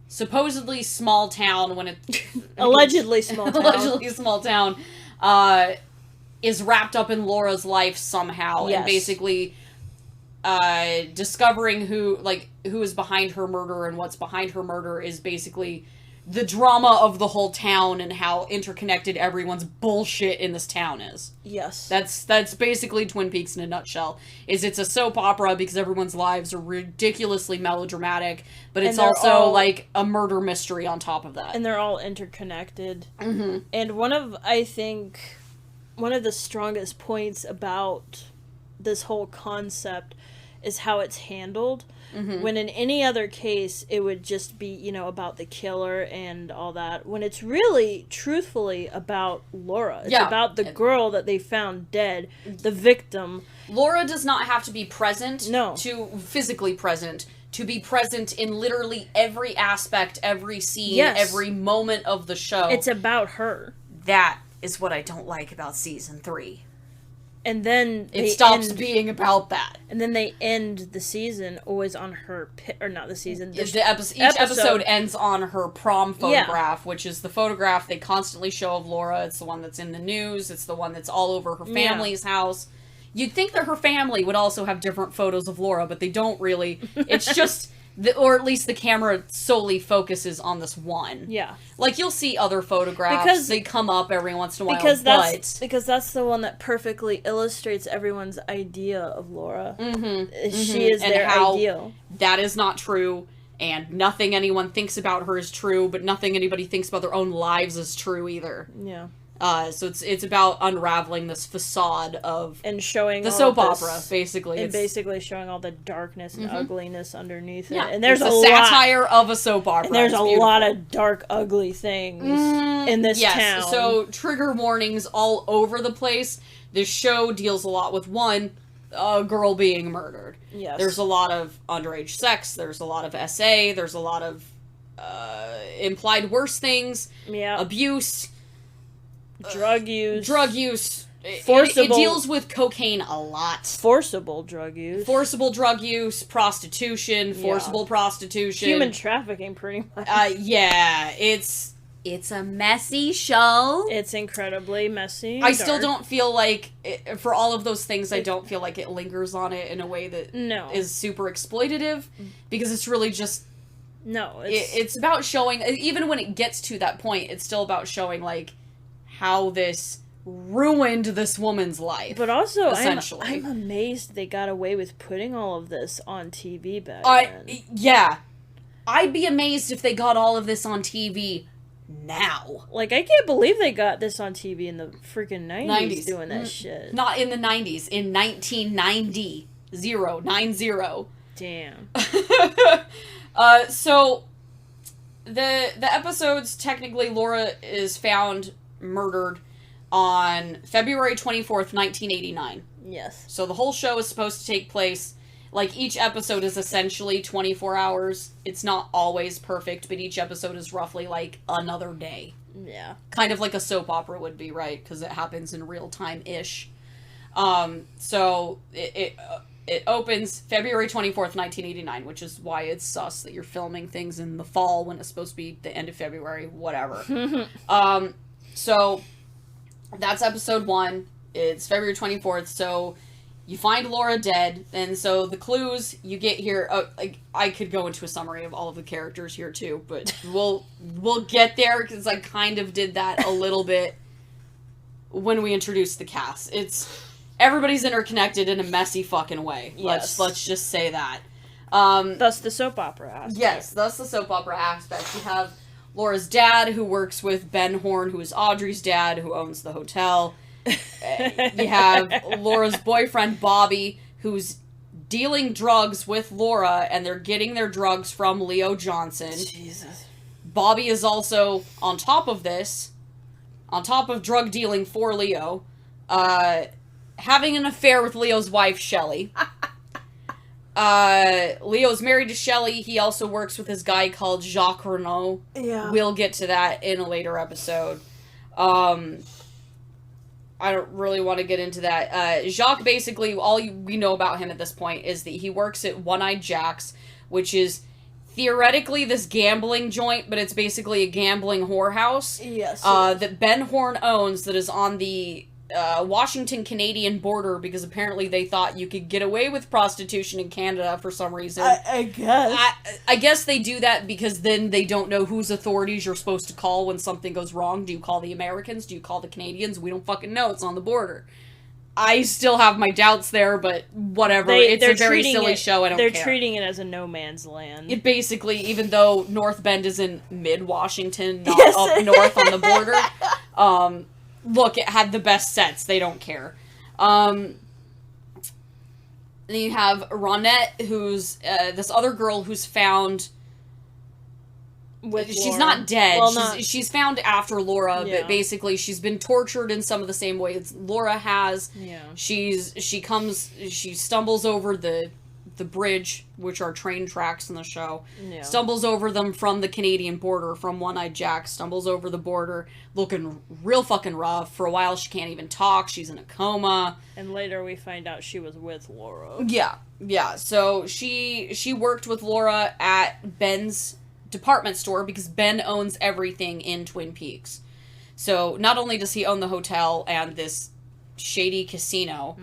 supposedly small town, when it... allegedly small town, is wrapped up in Laura's life somehow. Yes. And basically... discovering who is behind her murder and what's behind her murder is basically the drama of the whole town and how interconnected everyone's bullshit in this town is. Yes. That's basically Twin Peaks in a nutshell. It's a soap opera because everyone's lives are ridiculously melodramatic, but it's also like a murder mystery on top of that. And they're all interconnected. Mm-hmm. And one of the strongest points about this whole concept is how it's handled. Mm-hmm. When in any other case, it would just be, you know, about the killer and all that. When it's really, truthfully, about Laura. It's about the girl that they found dead, the victim. Laura does not have to be present. No. Physically present. To be present in literally every aspect, every scene, every moment of the show. It's about her. That is what I don't like about season 3. And then it stops being about that. And then they end the season always on her or not the season. Each episode ends on her prom photograph, which is the photograph they constantly show of Laura. It's the one that's in the news. It's the one that's all over her family's house. You'd think that her family would also have different photos of Laura, but they don't really. It's just or at least the camera solely focuses on this one. Yeah. Like, you'll see other photographs. Because they come up every once in a while. Because that's the one that perfectly illustrates everyone's idea of Laura. Mm-hmm. She is their ideal. That is not true, and nothing anyone thinks about her is true, but nothing anybody thinks about their own lives is true either. Yeah. So it's about unraveling this facade of and showing the soap opera, basically. And basically showing all the darkness and ugliness underneath it. Yeah. And there's a satire of a soap opera. And there's a lot of dark, ugly things in this town. So trigger warnings all over the place. This show deals a lot with a girl being murdered. Yes. There's a lot of underage sex. There's a lot of SA. There's a lot of implied worse things. Yeah. Abuse. Drug use. Forcible. It deals with cocaine a lot. Forcible drug use. Prostitution, forcible prostitution. Human trafficking, pretty much. Yeah, it's a messy show. It's incredibly messy. I still don't feel like, for all of those things, I don't feel like it lingers on it in a way that is super exploitative, because it's really just... No, it's about showing, even when it gets to that point, it's still about showing, like, how this ruined this woman's life. But also, essentially. I'm amazed they got away with putting all of this on TV back then. Yeah. I'd be amazed if they got all of this on TV now. Like, I can't believe they got this on TV in the freaking 90s. Doing that shit. Not in the 90s. In 1990. 90. Damn. So, the episodes, technically, Laura is found murdered on February 24th, 1989. Yes. So the whole show is supposed to take place, like, each episode is essentially 24 hours. It's not always perfect, but each episode is roughly, like, another day. Yeah. Kind of like a soap opera would be, right? Because it happens in real time-ish. So it opens February 24th, 1989, which is why it's sus that you're filming things in the fall when it's supposed to be the end of February, whatever. So that's episode 1. It's February 24th, so you find Laura dead, and so the clues you get here, I could go into a summary of all of the characters here too, but we'll get there, because I kind of did that a little bit when we introduced the cast. Everybody's interconnected in a messy fucking way. Yes. Let's just say that. Thus the soap opera aspect. Yes, thus the soap opera aspect. You have Laura's dad, who works with Ben Horn, who is Audrey's dad, who owns the hotel. You have Laura's boyfriend, Bobby, who's dealing drugs with Laura, and they're getting their drugs from Leo Johnson. Jesus. Bobby is also, on top of this, on top of drug dealing for Leo, having an affair with Leo's wife, Shelley. Leo's married to Shelley. He also works with this guy called Jacques Renault. Yeah. We'll get to that in a later episode. I don't really want to get into that. Jacques, basically, we know about him at this point is that he works at One-Eyed Jack's, which is theoretically this gambling joint, but it's basically a gambling whorehouse. Yes. That Ben Horn owns, that is on the Washington-Canadian border because apparently they thought you could get away with prostitution in Canada for some reason. I guess. I guess they do that because then they don't know whose authorities you're supposed to call when something goes wrong. Do you call the Americans? Do you call the Canadians? We don't fucking know. It's on the border. I still have my doubts there, but whatever. It's a very silly show. I don't care. They're treating it as a no man's land. It basically, even though North Bend is in mid-Washington, not up north on the border, look, it had the best sets. They don't care. Then you have Ronette, who's this other girl who's found... She's Laura. not dead. Well, she's found after Laura, Yeah. but basically she's been tortured in some of the same ways Laura has. Yeah. She stumbles over the bridge, which are train tracks in the show. Yeah. Stumbles over them from the Canadian border, from One-Eyed Jack. Stumbles over the border, looking real fucking rough. For a while, she can't even talk. She's in a coma. And later we find out she was with Laura. Yeah. So she worked with Laura at Ben's department store because Ben owns everything in Twin Peaks. So not only does he own the hotel and this shady casino,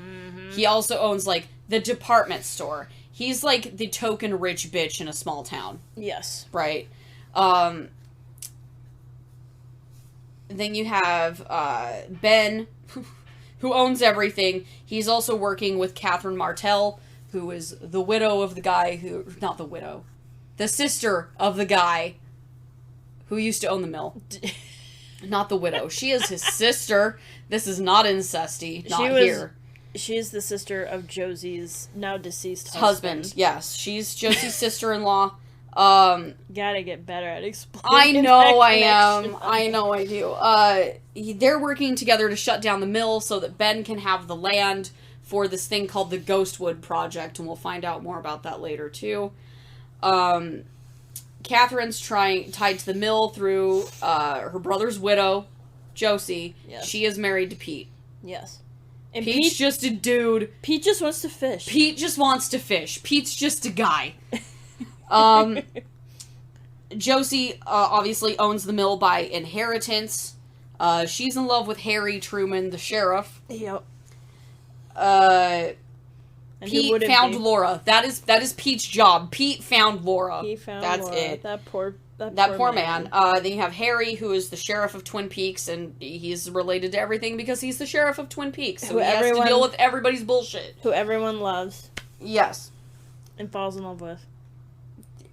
he also owns, like, the department store. He's, like, the token rich bitch in a small town. Yes. Right? Then you have Ben, who owns everything. He's also working with Catherine Martell, who is the widow of the guy who... Not the widow. The sister of the guy who used to own the mill. Not the widow. She is his sister. This is not incesty. Here. She is the sister of Josie's now deceased Husband. Yes. She's Josie's sister-in-law. Gotta get better at explaining. I know I am. I know I do. They're working together to shut down the mill so that Ben can have the land for this thing called the Ghostwood Project, and we'll find out more about that later, too. Catherine's tied to the mill through her brother's widow, Josie. Yes. She is married to Pete. Yes. And Pete's just a dude. Pete just wants to fish. Pete just wants to fish. Pete's just a guy. Josie obviously owns the mill by inheritance. She's in love with Harry Truman, the sheriff. Yep. Pete found Laura. That is Pete's job. Pete found Laura. He found That's Laura. it. That poor man. Then you have Harry, who is the sheriff of Twin Peaks, and he's related to everything because he's the sheriff of Twin Peaks. So he has to deal with everybody's bullshit. Who everyone loves. Yes. And falls in love with.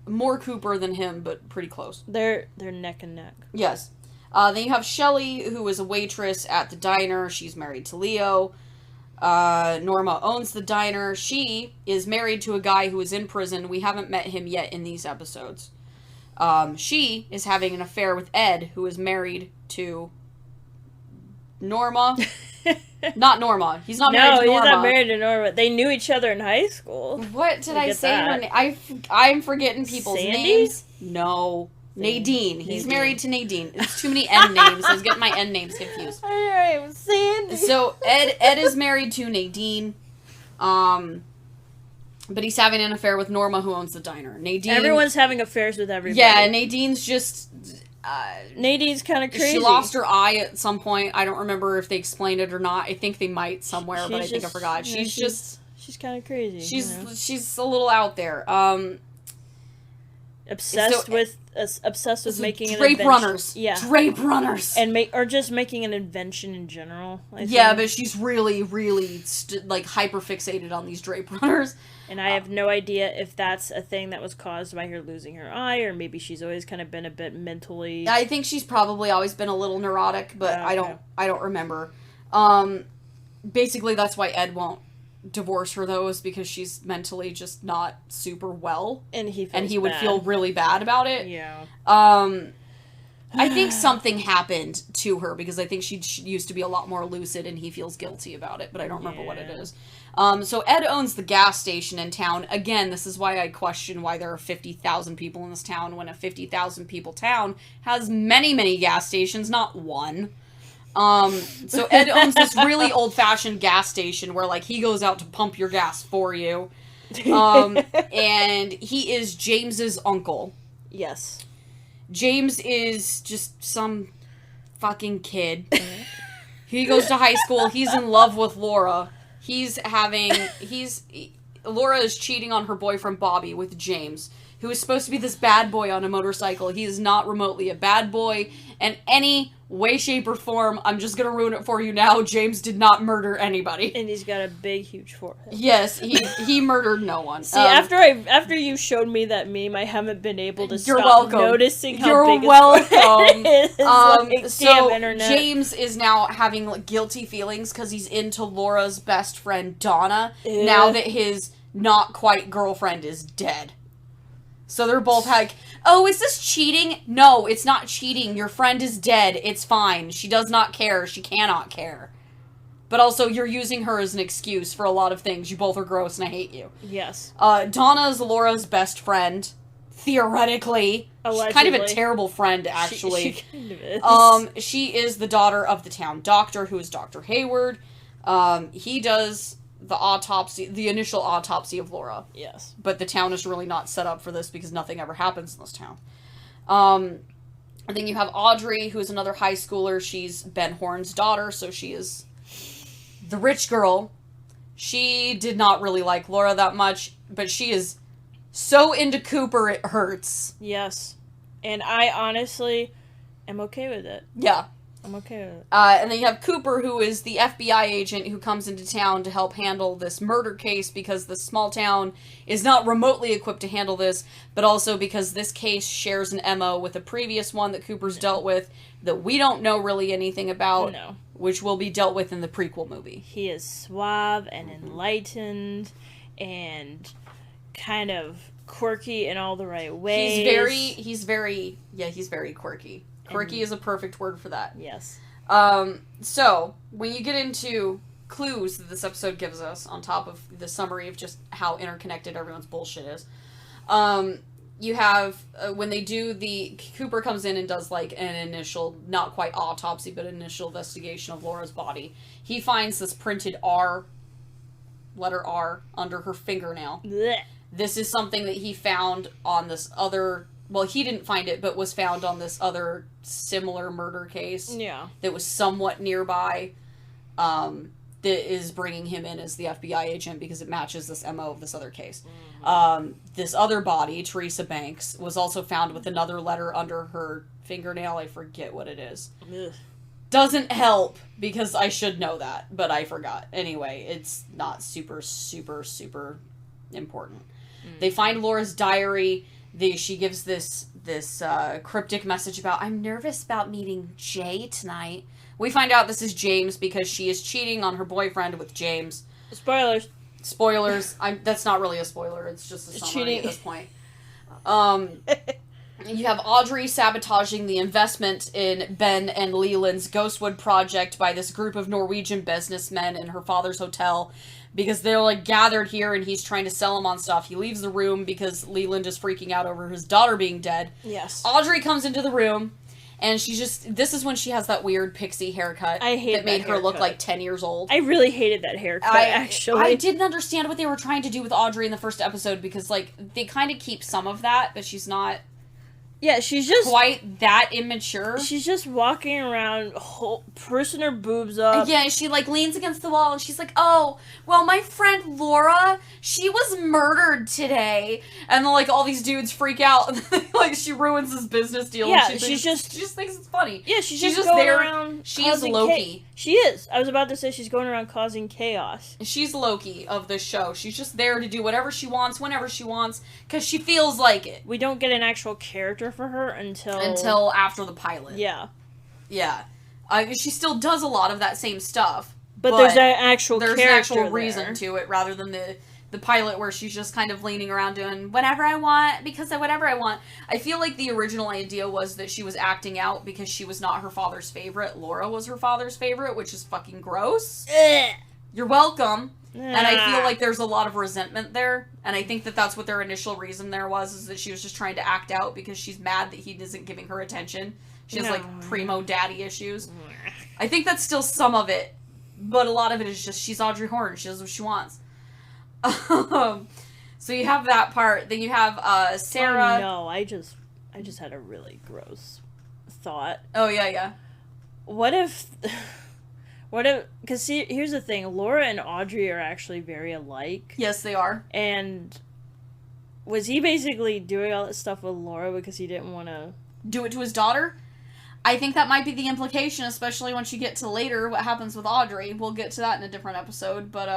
More Cooper than him, but pretty close. They're neck and neck. Yes. Then you have Shelley, who is a waitress at the diner. She's married to Leo. Norma owns the diner. She is married to a guy who is in prison. We haven't met him yet in these episodes. She is having an affair with Ed, who is married to Norma. Not Norma. He's not married to Norma. No, he's not married to Norma. They knew each other in high school. What did I say? I'm forgetting people's names. No. Nadine. He's married to Nadine. It's too many N names. I was getting my N names confused. Alright, Sandy. So Ed is married to Nadine. But he's having an affair with Norma, who owns the diner. Nadine. Everyone's having affairs with everybody. Yeah, Nadine's just. Nadine's kind of crazy. She lost her eye at some point. I don't remember if they explained it or not. I think they might somewhere, but I think I forgot. She's kind of crazy. She's a little out there. Obsessed with making an drape runners. Yeah, drape runners, and just making an invention in general. I think. Yeah, but she's really, really hyper fixated on these drape runners. And I have no idea if that's a thing that was caused by her losing her eye, or maybe she's always kind of been a bit mentally. I think she's probably always been a little neurotic, but okay. I don't remember. Basically, that's why Ed won't divorce her, though, is because she's mentally just not super well, and he would feel really bad about it. Yeah. I think something happened to her because I think she used to be a lot more lucid, and he feels guilty about it, but I don't remember what it is. So Ed owns the gas station in town. Again, this is why I question why there are 50,000 people in this town when a 50,000 people town has many, many gas stations, not one. So Ed owns this really old-fashioned gas station where, he goes out to pump your gas for you. And he is James's uncle. Yes. James is just some fucking kid. He goes to high school. He's in love with Laura. Laura is cheating on her boyfriend Bobby with James, who is supposed to be this bad boy on a motorcycle. He is not remotely a bad boy in any way, shape, or form. I'm just gonna ruin it for you now. James did not murder anybody. And he's got a big, huge forehead. Yes, he murdered no one. See, after you showed me that meme, I haven't been able to stop noticing how big his forehead is. So internet. James is now having guilty feelings because he's into Laura's best friend Donna now that his not quite girlfriend is dead. So they're both like, oh, is this cheating? No, it's not cheating. Your friend is dead. It's fine. She does not care. She cannot care. But also, you're using her as an excuse for a lot of things. You both are gross and I hate you. Yes. Donna is Laura's best friend, theoretically. Allegedly. She's kind of a terrible friend, actually. She kind of is. She is the daughter of the town doctor, who is Dr. Hayward. He does the initial autopsy of Laura. Yes. But the town is really not set up for this because nothing ever happens in this town. And then you have Audrey, who is another high schooler. She's Ben Horn's daughter, so she is the rich girl. She did not really like Laura that much, but she is so into Cooper it hurts. Yes. And I honestly am okay with it. Yeah. I'm okay with it. And then you have Cooper, who is the FBI agent who comes into town to help handle this murder case because this small town is not remotely equipped to handle this, but also because this case shares an MO with a previous one that Cooper's dealt with that we don't know really anything about, which will be dealt with in the prequel movie. He is suave and enlightened and kind of quirky in all the right ways. He's very quirky. Quirky is a perfect word for that. Yes. So, when you get into clues that this episode gives us, on top of the summary of just how interconnected everyone's bullshit is, you have, when they do Cooper comes in and does, like, an initial, not quite autopsy, but initial investigation of Laura's body. He finds this printed letter R, under her fingernail. Blech. This is something that he found on this other... Well, he didn't find it, but was found on this other similar murder case. Yeah. That was somewhat nearby. That is bringing him in as the FBI agent because it matches this MO of this other case. Mm-hmm. This other body, Teresa Banks, was also found with another letter under her fingernail. I forget what it is. Ugh. Doesn't help because I should know that, but I forgot. Anyway, it's not super, super, super important. Mm-hmm. They find Laura's diary. She gives this cryptic message about, I'm nervous about meeting Jay tonight. We find out this is James because she is cheating on her boyfriend with James. Spoilers. That's not really a spoiler. It's just a summary at this point. You have Audrey sabotaging the investment in Ben and Leland's Ghostwood project by this group of Norwegian businessmen in her father's hotel. Because they're, like, gathered here and he's trying to sell them on stuff. He leaves the room because Leland is freaking out over his daughter being dead. Yes. Audrey comes into the room and this is when she has that weird pixie haircut. I hate that made her look like 10 years old. I really hated that haircut, actually. I didn't understand what they were trying to do with Audrey in the first episode because, like, they kind of keep some of that, but she's not... Yeah, she's just... quite that immature. She's just walking around, pursing her boobs up. Yeah, she, like, leans against the wall, and she's like, oh, well, my friend Laura, she was murdered today. And then, like, all these dudes freak out, and, like, she ruins this business deal. Yeah, she just thinks it's funny. Yeah, she's just going there. Around she is Loki. She is. I was about to say she's going around causing chaos. She's Loki of this show. She's just there to do whatever she wants, whenever she wants, because she feels like it. We don't get an actual character for her until after the pilot. Yeah. Yeah. She still does a lot of that same stuff. But there's an actual character an actual reason to it, rather than the pilot where she's just kind of leaning around doing whatever I want, because of whatever I want. I feel like the original idea was that she was acting out because she was not her father's favorite. Laura was her father's favorite, which is fucking gross. You're welcome. And I feel like there's a lot of resentment there. And I think that that's what their initial reason there was, is that she was just trying to act out because she's mad that he isn't giving her attention. She has, like, primo daddy issues. I think that's still some of it. But a lot of it is just, she's Audrey Horne. She does what she wants. So you have that part. Then you have Sarah. Oh, no, I just had a really gross thought. Oh, yeah. What if What if... Because here's the thing. Laura and Audrey are actually very alike. Yes, they are. And was he basically doing all this stuff with Laura because he didn't want to... do it to his daughter? I think that might be the implication, especially once you get to later what happens with Audrey. We'll get to that in a different episode, but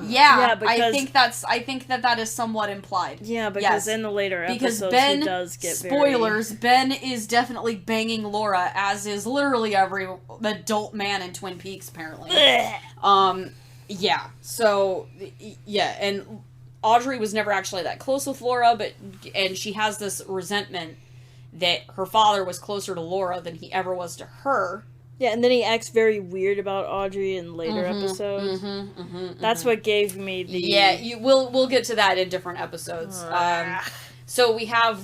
yeah, because... I think that is somewhat implied. Yeah, because in the later episodes he does get spoilers, Ben is definitely banging Laura, as is literally every adult man in Twin Peaks, apparently. Yeah, so, yeah, and Audrey was never actually that close with Laura, and she has this resentment that her father was closer to Laura than he ever was to her. Yeah, and then he acts very weird about Audrey in later episodes. That's what gave me the... Yeah, we'll get to that in different episodes. So we have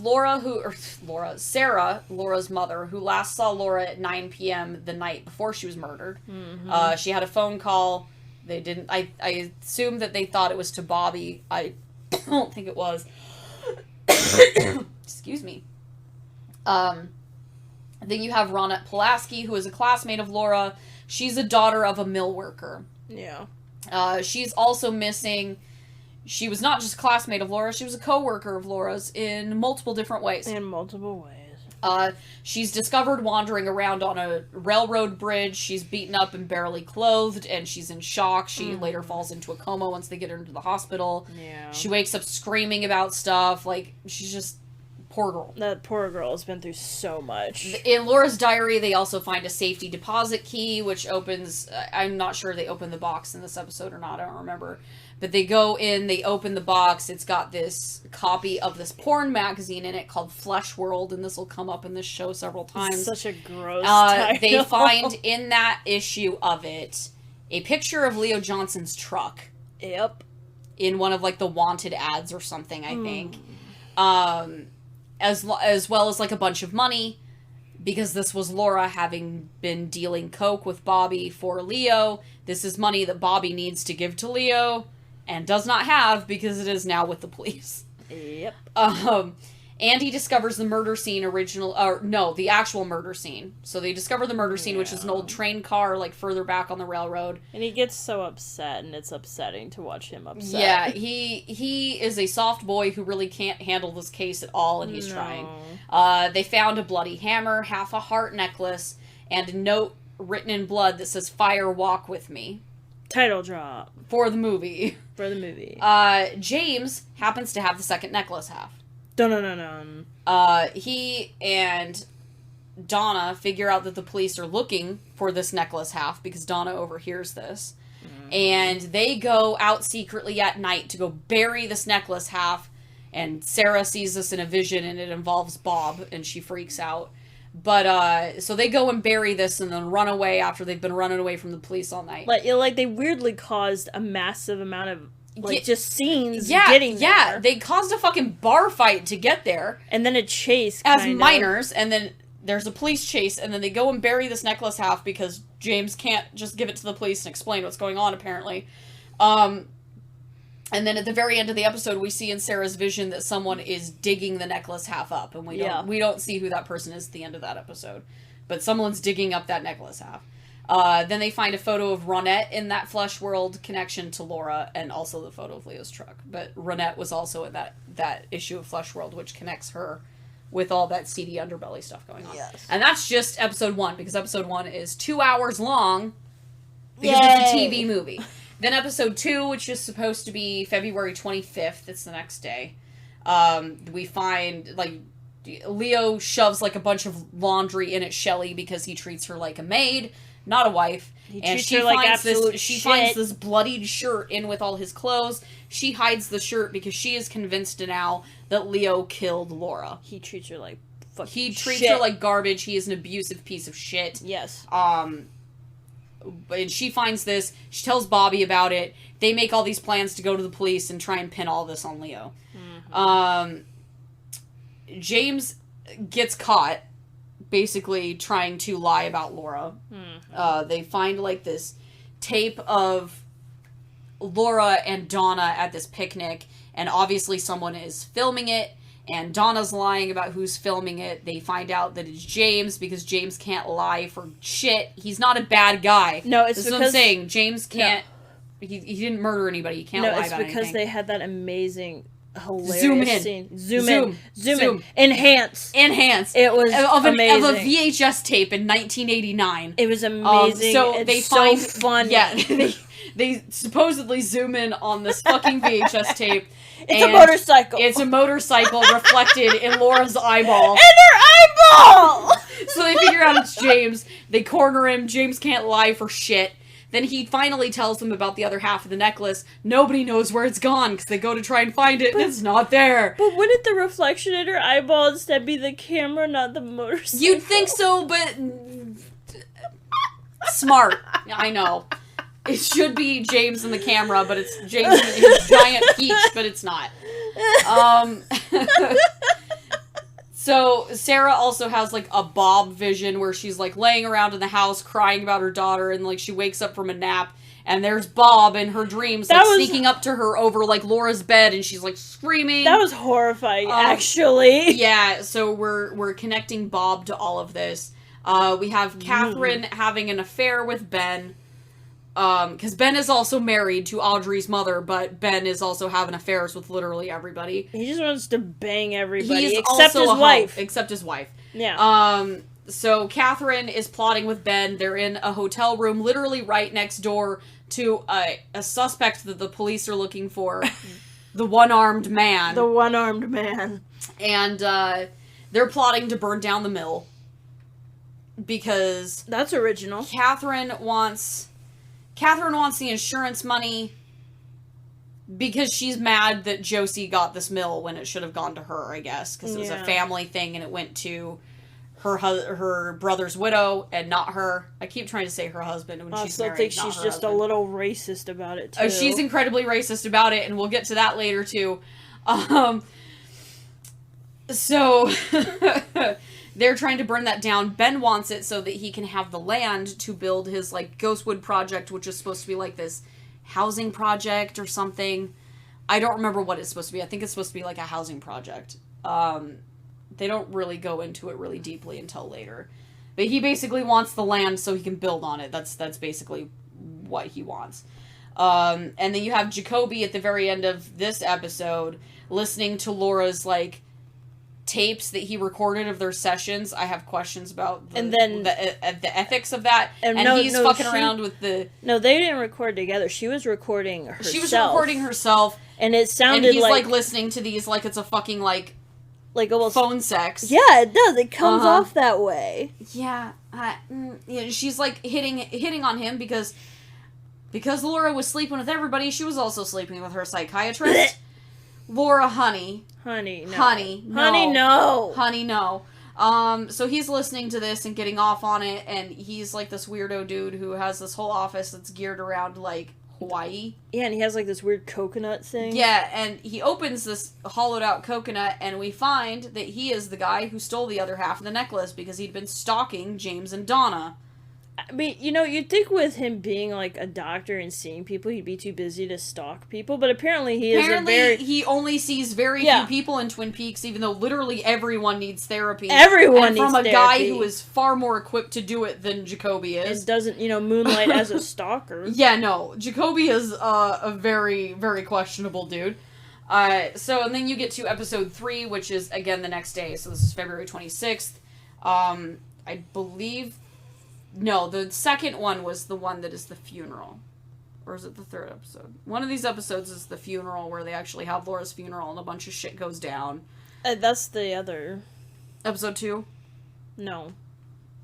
Sarah, Laura's mother, who last saw Laura at 9 p.m. the night before she was murdered. She had a phone call. They didn't... I assume that they thought it was to Bobby. I don't think it was. Excuse me. Then you have Ronette Pulaski, who is a classmate of Laura. She's a daughter of a mill worker. Yeah. She's also missing. She was not just a classmate of Laura, she was a co-worker of Laura's in multiple different ways. She's discovered wandering around on a railroad bridge. She's beaten up and barely clothed, and she's in shock. She later falls into a coma once they get her into the hospital. Yeah. She wakes up screaming about stuff. Like, she's just... poor girl. That poor girl has been through so much. In Laura's diary, they also find a safety deposit key, which opens... I'm not sure they open the box in this episode or not. I don't remember. But they go in, they open the box. It's got this copy of this porn magazine in it called Flesh World, and this will come up in this show several times. Such a gross title. They find in that issue of it a picture of Leo Johnson's truck. Yep. In one of, like, the wanted ads or something, I think. As well as, like, a bunch of money, because this was Laura having been dealing coke with Bobby for Leo. This is money that Bobby needs to give to Leo, and does not have, because it is now with the police. Yep. Andy discovers the murder scene the actual murder scene. So they discover the murder scene, which is an old train car, like, further back on the railroad. And he gets so upset, and it's upsetting to watch him upset. Yeah, he is a soft boy who really can't handle this case at all, and he's trying. They found a bloody hammer, half a heart necklace, and a note written in blood that says, "Fire, walk with me." Title drop. For the movie. James happens to have the second necklace half. Dun-dun-dun-dun. He and Donna figure out that the police are looking for this necklace half because Donna overhears this. And they go out secretly at night to go bury this necklace half. And Sarah sees this in a vision, and it involves Bob, and she freaks out. But, so they go and bury this and then run away after they've been running away from the police all night. Like they weirdly caused a massive amount of, just scenes getting there. Yeah, they caused a fucking bar fight to get there. And then a chase, as minors, and then there's a police chase, and then they go and bury this necklace half because James can't just give it to the police and explain what's going on, apparently. And then at the very end of the episode, we see in Sarah's vision that someone is digging the necklace half up, and we don't see who that person is at the end of that episode. But someone's digging up that necklace half. Then they find a photo of Ronette in that Flesh World connection to Laura, and also the photo of Leo's truck. But Ronette was also in that issue of Flesh World, which connects her with all that seedy underbelly stuff going on. Yes. And that's just episode 1, because episode 1 is 2 hours long, because it's a TV movie. Then episode 2, which is supposed to be February 25th, it's the next day, we find, like, Leo shoves, like, a bunch of laundry in at Shelley because he treats her like a maid, not a wife. And she finds this bloodied shirt in with all his clothes. She hides the shirt because she is convinced now that Leo killed Laura. He treats her like fucking He treats her like garbage. He is an abusive piece of shit. Yes. And she finds this. She tells Bobby about it. They make all these plans to go to the police and try and pin all this on Leo. James gets caught basically trying to lie about Laura. They find, like, this tape of Laura and Donna at this picnic, and obviously someone is filming it, and Donna's lying about who's filming it. They find out that it's James, because James can't lie for shit. He's not a bad guy. No, it's this because... is what I'm saying. James can't... No. He didn't murder anybody. He can't lie about anything. No, it's because they had that amazing... hilarious zoom in. Scene. Zoom in. Enhance. It was amazing. Of a VHS tape in 1989. It was amazing. It's so funny. Yeah, they supposedly zoom in on this fucking VHS tape. It's a motorcycle. It's a motorcycle reflected in Laura's eyeball. In her eyeball! So they figure out it's James. They corner him. James can't lie for shit. Then he finally tells them about the other half of the necklace. Nobody knows where it's gone, because they go to try and find it, and it's not there. But wouldn't the reflection in her eyeball instead be the camera, not the motorcycle? You'd think so, but... Smart. I know. It should be James in the camera, but it's James in his giant peach, but it's not. So, Sarah also has, like, a Bob vision where she's, like, laying around in the house crying about her daughter, and, like, she wakes up from a nap, and there's Bob in her dreams, like, sneaking up to her over, like, Laura's bed, and she's, like, screaming. That was horrifying, actually. Yeah, so we're connecting Bob to all of this. We have Catherine having an affair with Ben. Because Ben is also married to Audrey's mother, but Ben is also having affairs with literally everybody. He just wants to bang everybody, except his wife. Except his wife. Yeah. So Catherine is plotting with Ben. They're in a hotel room literally right next door to a suspect that the police are looking for. The one-armed man. The one-armed man. And they're plotting to burn down the mill. Because... That's original. Catherine wants the insurance money because she's mad that Josie got this mill when it should have gone to her, I guess. Because it was a family thing and it went to her brother's widow and not her. I keep trying to say her husband when she's married. I still think she's just a little racist about it, too. Oh, she's incredibly racist about it, and we'll get to that later, too. So... They're trying to burn that down. Ben wants it so that he can have the land to build his, like, Ghostwood project, which is supposed to be, like, this housing project or something. I don't remember what it's supposed to be. I think it's supposed to be, like, a housing project. They don't really go into it really deeply until later. But he basically wants the land so he can build on it. That's basically what he wants. And then you have Jacoby at the very end of this episode listening to Laura's, like, tapes that he recorded of their sessions. I have questions about the ethics of that. And he's fucking around with the... No, they didn't record together. She was recording herself. She was recording herself. And it sounded and he's, like listening to these like it's a fucking, like almost... phone sex. Yeah, it does. It comes off that way. Yeah. She's, like, hitting on him because Laura was sleeping with everybody, she was also sleeping with her psychiatrist. Laura, honey, no. Honey, no. So he's listening to this and getting off on it, and he's, like, this weirdo dude who has this whole office that's geared around, like, Hawaii. Yeah, and he has, like, this weird coconut thing. Yeah, and he opens this hollowed-out coconut, and we find that he is the guy who stole the other half of the necklace because he'd been stalking James and Donna. I mean, you know, you'd think with him being, like, a doctor and seeing people, he'd be too busy to stalk people, but apparently he only sees very few people in Twin Peaks, even though literally everyone needs therapy. Everyone needs therapy. From a guy who is far more equipped to do it than Jacoby is. And doesn't, moonlight as a stalker. Yeah, no. Jacoby is a very, very questionable dude. And then you get to episode 3, which is, again, the next day. So this is February 26th. I believe... No, the second one was the one that is the funeral. Or is it the third episode? One of these episodes is the funeral, where they actually have Laura's funeral and a bunch of shit goes down. That's the other... Episode 2? No.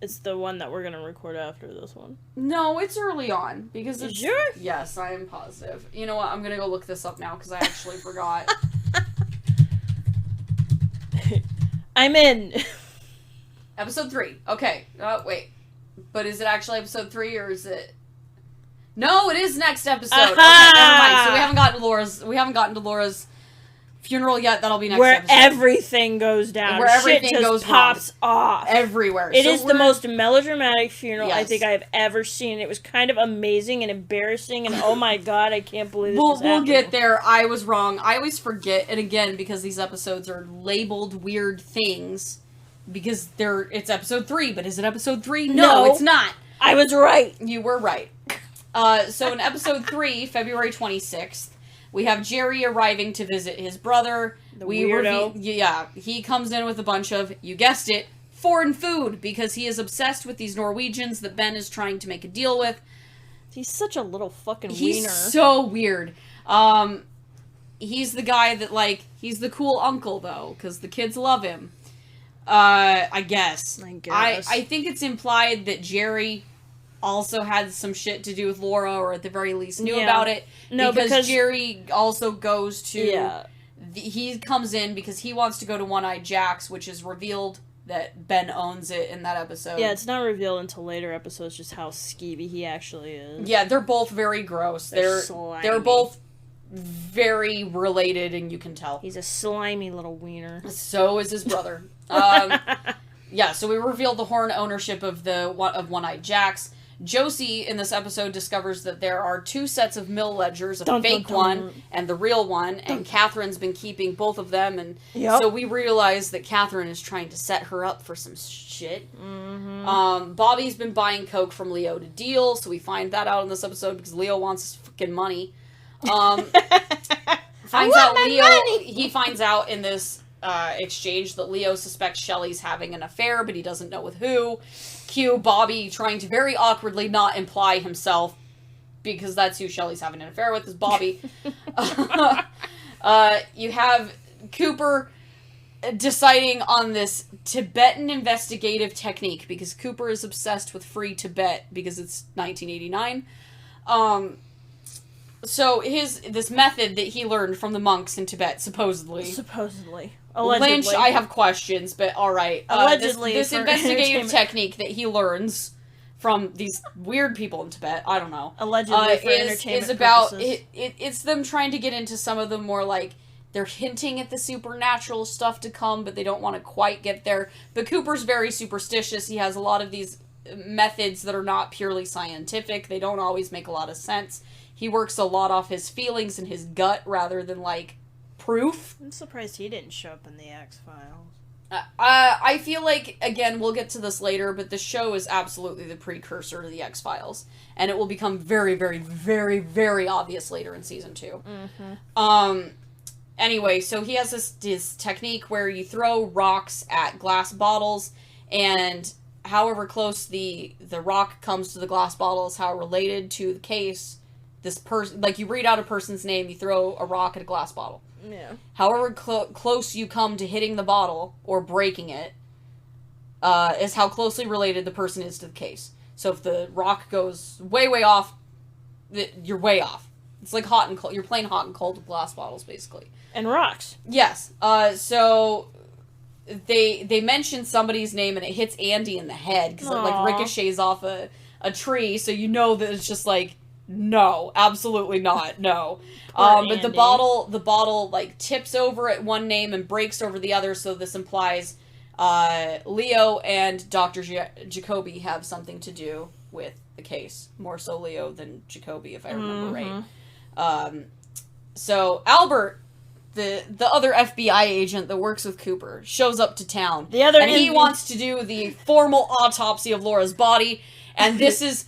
It's the one that we're going to record after this one. No, it's early on. Because it's... Sure? Yes, I am positive. You know what? I'm going to go look this up now, because I actually forgot. I'm in. Episode 3. Okay. Wait. But is it actually episode 3, or is it... No, it is next episode. Okay, never mind. So we haven't gotten to Laura's Funeral, yeah, that'll be next where episode. everything goes down. Where everything Shit just goes pops off. Everywhere. It is the most melodramatic funeral I Yes. think I've ever seen. It was kind of amazing and embarrassing, and oh my god, I can't believe this is happening. We'll get there. I was wrong. I always forget, and again, because these episodes are labeled weird things, because it's episode 3, but is it episode 3? No, it's not. I was right. You were right. So in episode 3, February 26th, we have Jerry arriving to visit his brother. The weirdo. He comes in with a bunch of, you guessed it, foreign food, because he is obsessed with these Norwegians that Ben is trying to make a deal with. He's such a little fucking wiener. He's so weird. He's the guy that, he's the cool uncle, though, because the kids love him. I guess. I think it's implied that Jerry also had some shit to do with Laura, or at the very least knew about it. No, because Jerry also goes to... Yeah. He comes in because he wants to go to One-Eyed Jack's, which is revealed that Ben owns it in that episode. Yeah, it's not revealed until later episodes just how skeevy he actually is. Yeah, they're both very gross. They're both very related, and you can tell. He's a slimy little wiener. So is his brother. Yeah, so we revealed the Horn ownership of One-Eyed Jack's. Josie, in this episode, discovers that there are 2 sets of mill ledgers, a fake one and the real one, and Catherine's been keeping both of them, and so we realize that Catherine is trying to set her up for some shit. Mm-hmm. Bobby's been buying coke from Leo to deal, so we find that out in this episode because Leo wants his fucking money. He finds out in this exchange that Leo suspects Shelley's having an affair, but he doesn't know with who. Cue Bobby trying to very awkwardly not imply himself, because that's who Shelley's having an affair with, is Bobby. You have Cooper deciding on this Tibetan investigative technique, because Cooper is obsessed with free Tibet, because it's 1989. So this method that he learned from the monks in Tibet, supposedly. Allegedly. Lynch, I have questions, but alright. Allegedly. This investigative technique that he learns from these weird people in Tibet, I don't know. Allegedly for entertainment is about, purposes. It's them trying to get into some of the more, they're hinting at the supernatural stuff to come, but they don't want to quite get there. But Cooper's very superstitious. He has a lot of these methods that are not purely scientific. They don't always make a lot of sense. He works a lot off his feelings and his gut rather than, proof. I'm surprised he didn't show up in the X-Files. I feel like, again, we'll get to this later, but the show is absolutely the precursor to the X-Files. And it will become very, very, very, very obvious later in season 2. Mm-hmm. Anyway, so he has this technique where you throw rocks at glass bottles, and however close the rock comes to the glass bottle is how related to the case this person... you read out a person's name, you throw a rock at a glass bottle. Yeah. However close you come to hitting the bottle or breaking it is how closely related the person is to the case. So if the rock goes way, way off, you're way off. It's like hot and cold. You're playing hot and cold with glass bottles, basically. And rocks. Yes. So they mention somebody's name and it hits Andy in the head because it ricochets off a tree. So you know that it's just no, absolutely not. No. But the bottle tips over at one name and breaks over the other. So this implies Leo and Dr. Jacoby have something to do with the case. More so Leo than Jacoby, if I remember right. So Albert, the other FBI agent that works with Cooper, shows up to town. He wants to do the formal autopsy of Laura's body. And this is...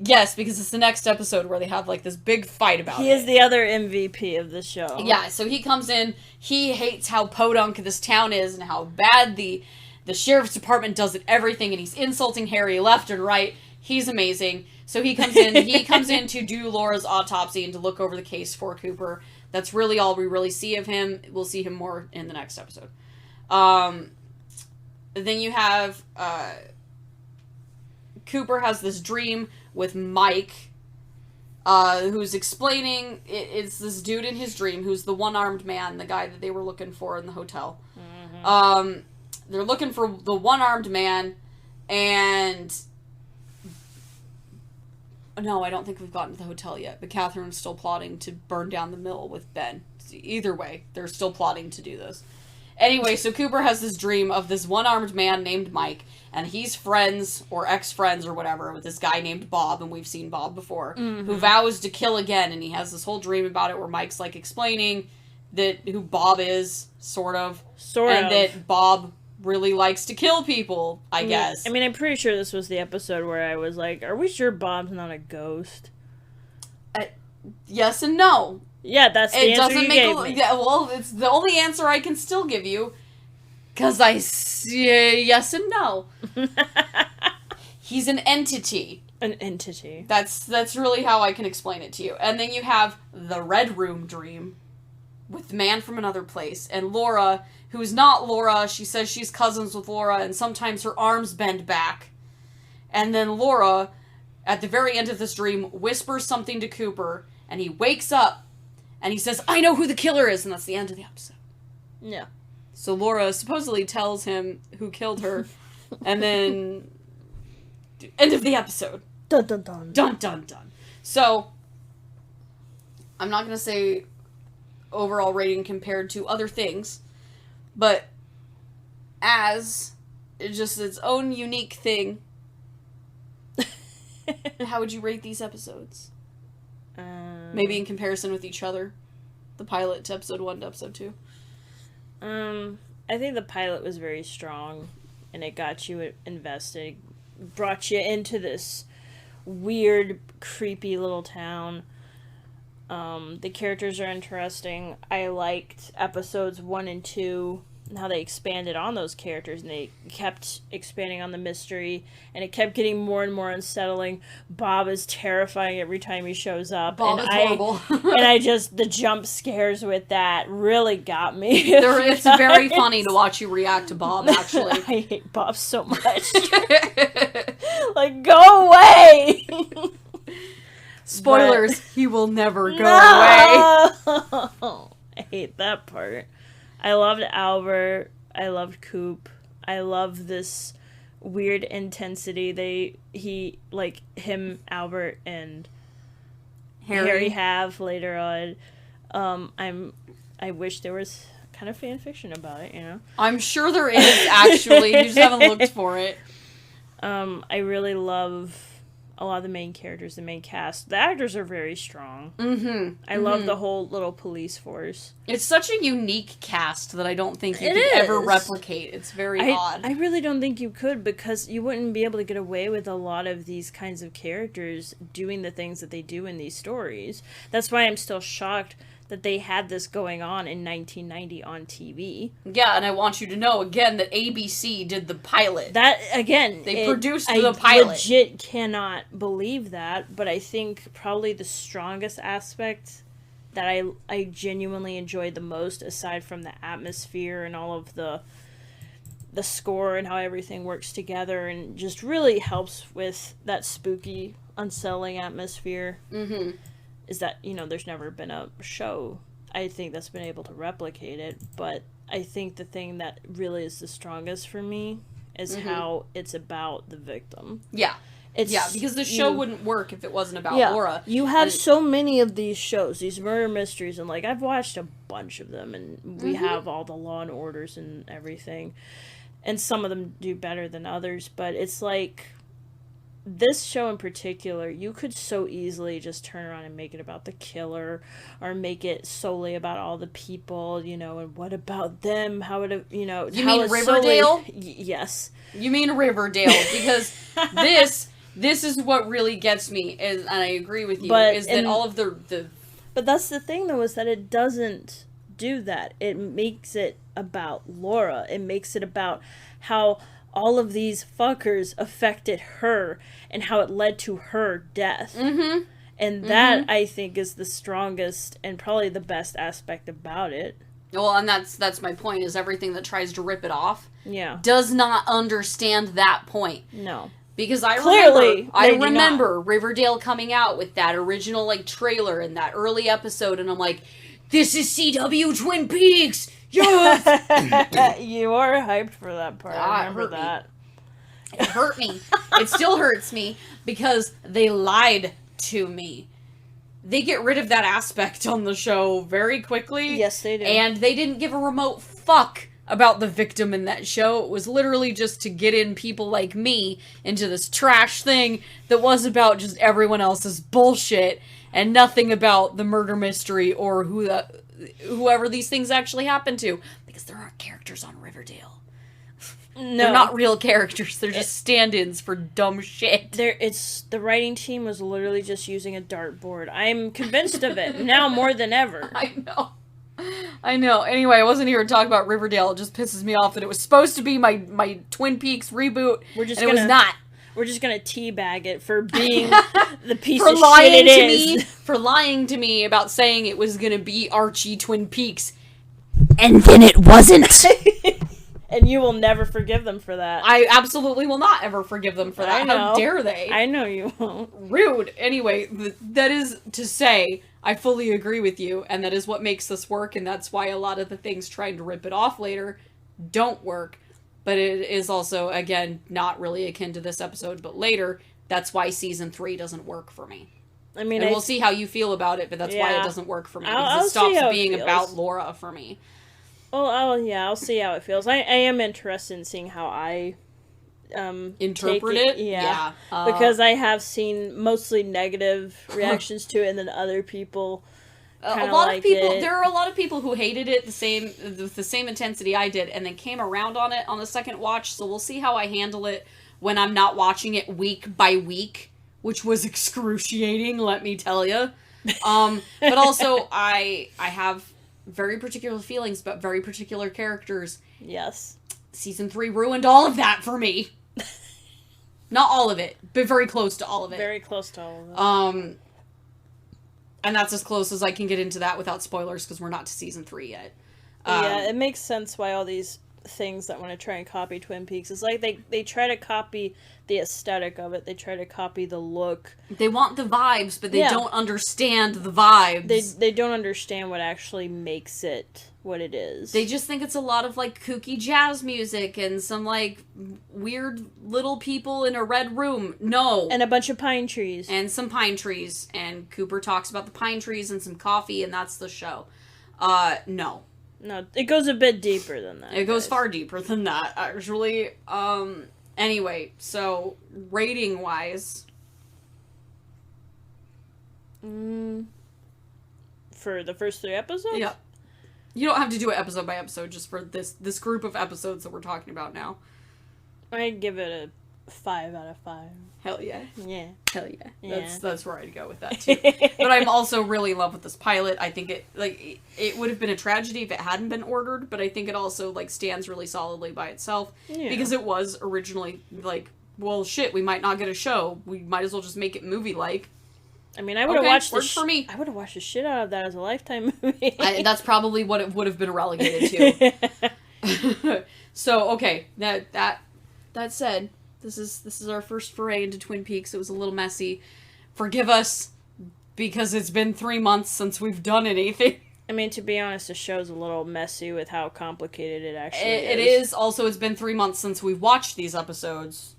Yes, because it's the next episode where they have, this big fight about it. He is the other MVP of the show. Yeah, so he comes in, he hates how podunk this town is and how bad the sheriff's department does at everything, and he's insulting Harry left and right. He's amazing. So he comes in to do Laura's autopsy and to look over the case for Cooper. That's really all we really see of him. We'll see him more in the next episode. Then you have... Cooper has this dream with Mike, who's explaining, it's this dude in his dream who's the one-armed man, the guy that they were looking for in the hotel. Mm-hmm. They're looking for the one-armed man, and... No, I don't think we've gotten to the hotel yet, but Catherine's still plotting to burn down the mill with Ben. either way, they're still plotting to do this. Anyway, so Cooper has this dream of this one-armed man named Mike, and he's friends, or ex-friends or whatever, with this guy named Bob, and we've seen Bob before, who vows to kill again, and he has this whole dream about it where Mike's, like, explaining who Bob is, sort of. And that Bob really likes to kill people, I guess. I mean, I'm pretty sure this was the episode where I was like, are we sure Bob's not a ghost? Yes and no. Yeah, that's the answer you gave me. Yeah, well, it's the only answer I can still give you. Because I say yes and no. He's an entity. An entity. That's really how I can explain it to you. And then you have the Red Room dream with the man from another place. And Laura, who's not Laura, she says she's cousins with Laura, and sometimes her arms bend back. And then Laura, at the very end of this dream, whispers something to Cooper, and he wakes up. And he says, I know who the killer is, and that's the end of the episode. Yeah. So Laura supposedly tells him who killed her, and then... end of the episode. Dun dun dun. Dun dun dun. So, I'm not going to say overall rating compared to other things, but as just its own unique thing, how would you rate these episodes? Maybe in comparison with each other. The pilot to episode 1 to episode 2. I think the pilot was very strong, and it got you invested, brought you into this weird, creepy little town. The characters are interesting. I liked episodes 1 and 2, and how they expanded on those characters, and they kept expanding on the mystery, and it kept getting more and more unsettling. Bob is terrifying every time he shows up. Bob is horrible. And the jump scares with that really got me. It's very funny to watch you react to Bob, actually. I hate Bob so much. Like, go away! Spoilers, he will never go away. I hate that part. I loved Albert. I loved Coop. I love this weird intensity Albert, and Harry have later on. I wish there was kind of fan fiction about it, you know? I'm sure there is, actually. You just haven't looked for it. I really love a lot of the main characters, the main cast. The actors are very strong. I love the whole little police force. It's such a unique cast that I don't think you could ever replicate. It's very odd. I really don't think you could, because you wouldn't be able to get away with a lot of these kinds of characters doing the things that they do in these stories. That's why I'm still shocked that they had this going on in 1990 on TV. Yeah, and I want you to know, again, that ABC did the pilot. That, again... They produced the pilot. I legit cannot believe that, but I think probably the strongest aspect that I genuinely enjoyed the most, aside from the atmosphere and all of the score and how everything works together, and just really helps with that spooky, unsettling atmosphere, is that, there's never been a show, I think, that's been able to replicate it. But I think the thing that really is the strongest for me is how it's about the victim. Yeah. Because the show wouldn't work if it wasn't about Laura. You have so many of these shows, these murder mysteries, and, I've watched a bunch of them, and we have all the Law and Orders and everything, and some of them do better than others, but it's this show in particular, you could so easily just turn around and make it about the killer, or make it solely about all the people, and what about them? How would it, You mean Riverdale? Yes. You mean Riverdale, because this is what really gets me, and I agree with you, that all of the... But that's the thing, though, is that it doesn't do that. It makes it about Laura. It makes it about how all of these fuckers affected her, and how it led to her death. And that, I think, is the strongest and probably the best aspect about it. Well, and that's my point, is everything that tries to rip it off does not understand that point. No. Because I remember Riverdale coming out with that original, trailer in that early episode, and I'm like, this is CW Twin Peaks! Yes! You are hyped for that part. I remember that. It hurt me. It still hurts me, because they lied to me. they get rid of that aspect on the show very quickly. Yes, they do. And they didn't give a remote fuck about the victim in that show. It was literally just to get in people like me into this trash thing that was about just everyone else's bullshit and nothing about the murder mystery or whoever these things actually happen to. Because there aren't characters on Riverdale. No. They're not real characters. They're just stand-ins for dumb shit. The writing team was literally just using a dartboard. I'm convinced of it now more than ever. I know. Anyway, I wasn't here to talk about Riverdale. It just pisses me off that it was supposed to be my Twin Peaks reboot, it was not. We're just gonna teabag it for being the piece for of lying shit it to is. me, for lying to me about saying it was gonna be Archie Twin Peaks, and then it wasn't. And you will never forgive them for that. I absolutely will not ever forgive them for that. How dare they? I know you won't. Rude. Anyway, that is to say, I fully agree with you, and that is what makes this work, and that's why a lot of the things trying to rip it off later don't work. But it is also, again, not really akin to this episode, but later, that's why season 3 doesn't work for me. I mean, and we'll see how you feel about it, but that's why it doesn't work for me. Because it stops being about Laura for me. Oh, I'll see how it feels. I am interested in seeing how I interpret it. Yeah. Because I have seen mostly negative reactions to it, and then other people a lot of people there are a lot of people who hated it with the same intensity I did, and then came around on it on the second watch, so we'll see how I handle it when I'm not watching it week by week, which was excruciating, let me tell you. But also I have very particular feelings about very particular characters. Yes. Season 3 ruined all of that for me. Not all of it, but very close to all of it. Very close to all of it. And that's as close as I can get into that without spoilers, because we're not to season 3 yet. Yeah, it makes sense why all these things that want to try and copy Twin Peaks. It's like they try to copy the aesthetic of it. They try to copy the look. They want the vibes, but they don't understand the vibes. They don't understand what actually makes it what it is. They just think it's a lot of, like, kooky jazz music and some, like, weird little people in a red room. No. And a bunch of pine trees. And some pine trees. And Cooper talks about the pine trees and some coffee, and that's the show. No. No, it goes a bit deeper than that. It goes far deeper than that, actually. Anyway, so, rating-wise... For the first 3 episodes? Yeah. You don't have to do it episode by episode, just for this group of episodes that we're talking about now. I'd give it a 5 out of 5. Hell yeah. Yeah. Hell yeah. Yeah. That's where I'd go with that, too. But I'm also really in love with this pilot. I think it would have been a tragedy if it hadn't been ordered, but I think it also, like, stands really solidly by itself. Yeah. Because it was originally, like, well, shit, we might not get a show. We might as well just make it movie-like. I mean, I would have watched for me. I would have watched the shit out of that as a Lifetime movie. That's probably what it would have been relegated to. So, okay, that said, this is our first foray into Twin Peaks. It was a little messy. Forgive us, because it's been 3 months since we've done anything. I mean, to be honest, the show's a little messy with how complicated it actually is. It is. Also, it's been 3 months since we've watched these episodes.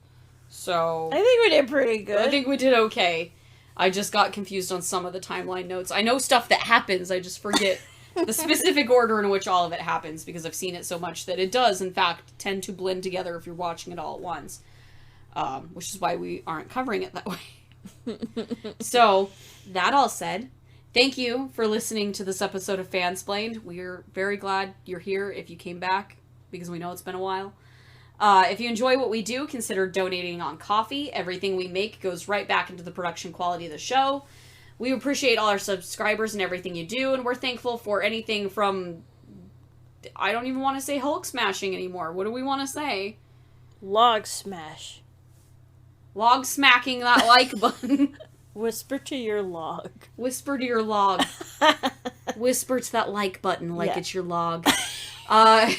So... I think we did pretty good. I think we did okay. I just got confused on some of the timeline notes. I know stuff that happens, I just forget the specific order in which all of it happens, because I've seen it so much that it does, in fact, tend to blend together if you're watching it all at once. Which is why we aren't covering it that way. So, that all said, thank you for listening to this episode of FANSPLAINED. We're very glad you're here if you came back, because we know it's been a while. If you enjoy what we do, consider donating on Ko-fi. Everything we make goes right back into the production quality of the show. We appreciate all our subscribers and everything you do, and we're thankful for anything from... I don't even want to say Hulk smashing anymore. What do we want to say? Log smash. Log smacking that like button. Whisper to your log. Whisper to your log. Whisper to that like button like it's your log. To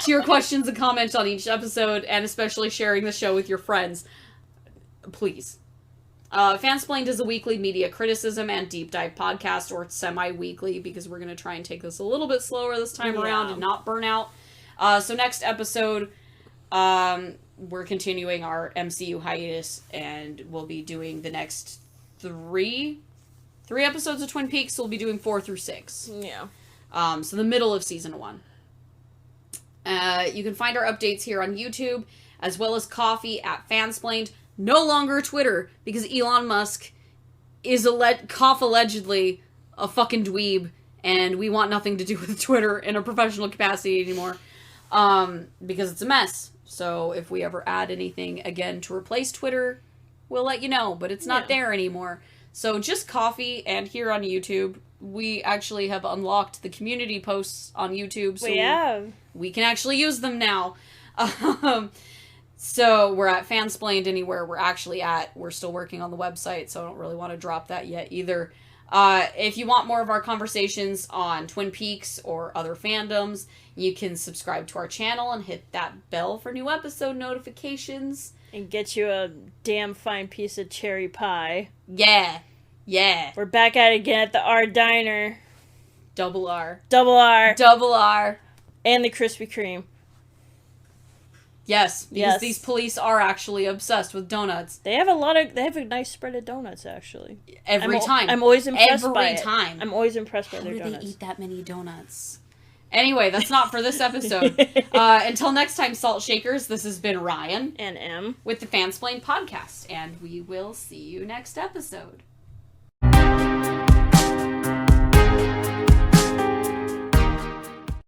your questions and comments on each episode, and especially sharing the show with your friends. Please. Fansplained is a weekly media criticism and deep dive podcast, or semi-weekly, because we're going to try and take this a little bit slower this time around and not burn out. So next episode, we're continuing our MCU hiatus, and we'll be doing the next three 3 episodes of Twin Peaks. We'll be doing 4 through 6. Yeah. So the middle of season 1. You can find our updates here on YouTube, as well as Coffee at FANSPLAINED. No longer Twitter, because Elon Musk is allegedly a fucking dweeb, and we want nothing to do with Twitter in a professional capacity anymore, because it's a mess. So if we ever add anything again to replace Twitter, we'll let you know, but it's not there anymore. So just Coffee, and here on YouTube, we actually have unlocked the community posts on YouTube, so we can actually use them now. So we're at FANSPLAINED anywhere we're actually at. We're still working on the website, so I don't really want to drop that yet either. If you want more of our conversations on Twin Peaks or other fandoms, you can subscribe to our channel and hit that bell for new episode notifications. And get you a damn fine piece of cherry pie. Yeah. Yeah. We're back at it again at the R Diner. Double R. Double R. Double R. And the Krispy Kreme. Yes, because these police are actually obsessed with donuts. They have a nice spread of donuts, actually. Every time. I'm always impressed by it. Every time. I'm always impressed by their donuts. How do they eat that many donuts? Anyway, that's not for this episode. Until next time, Salt Shakers, this has been Ryan. And Em. With the FANSPLAINED podcast, and we will see you next episode.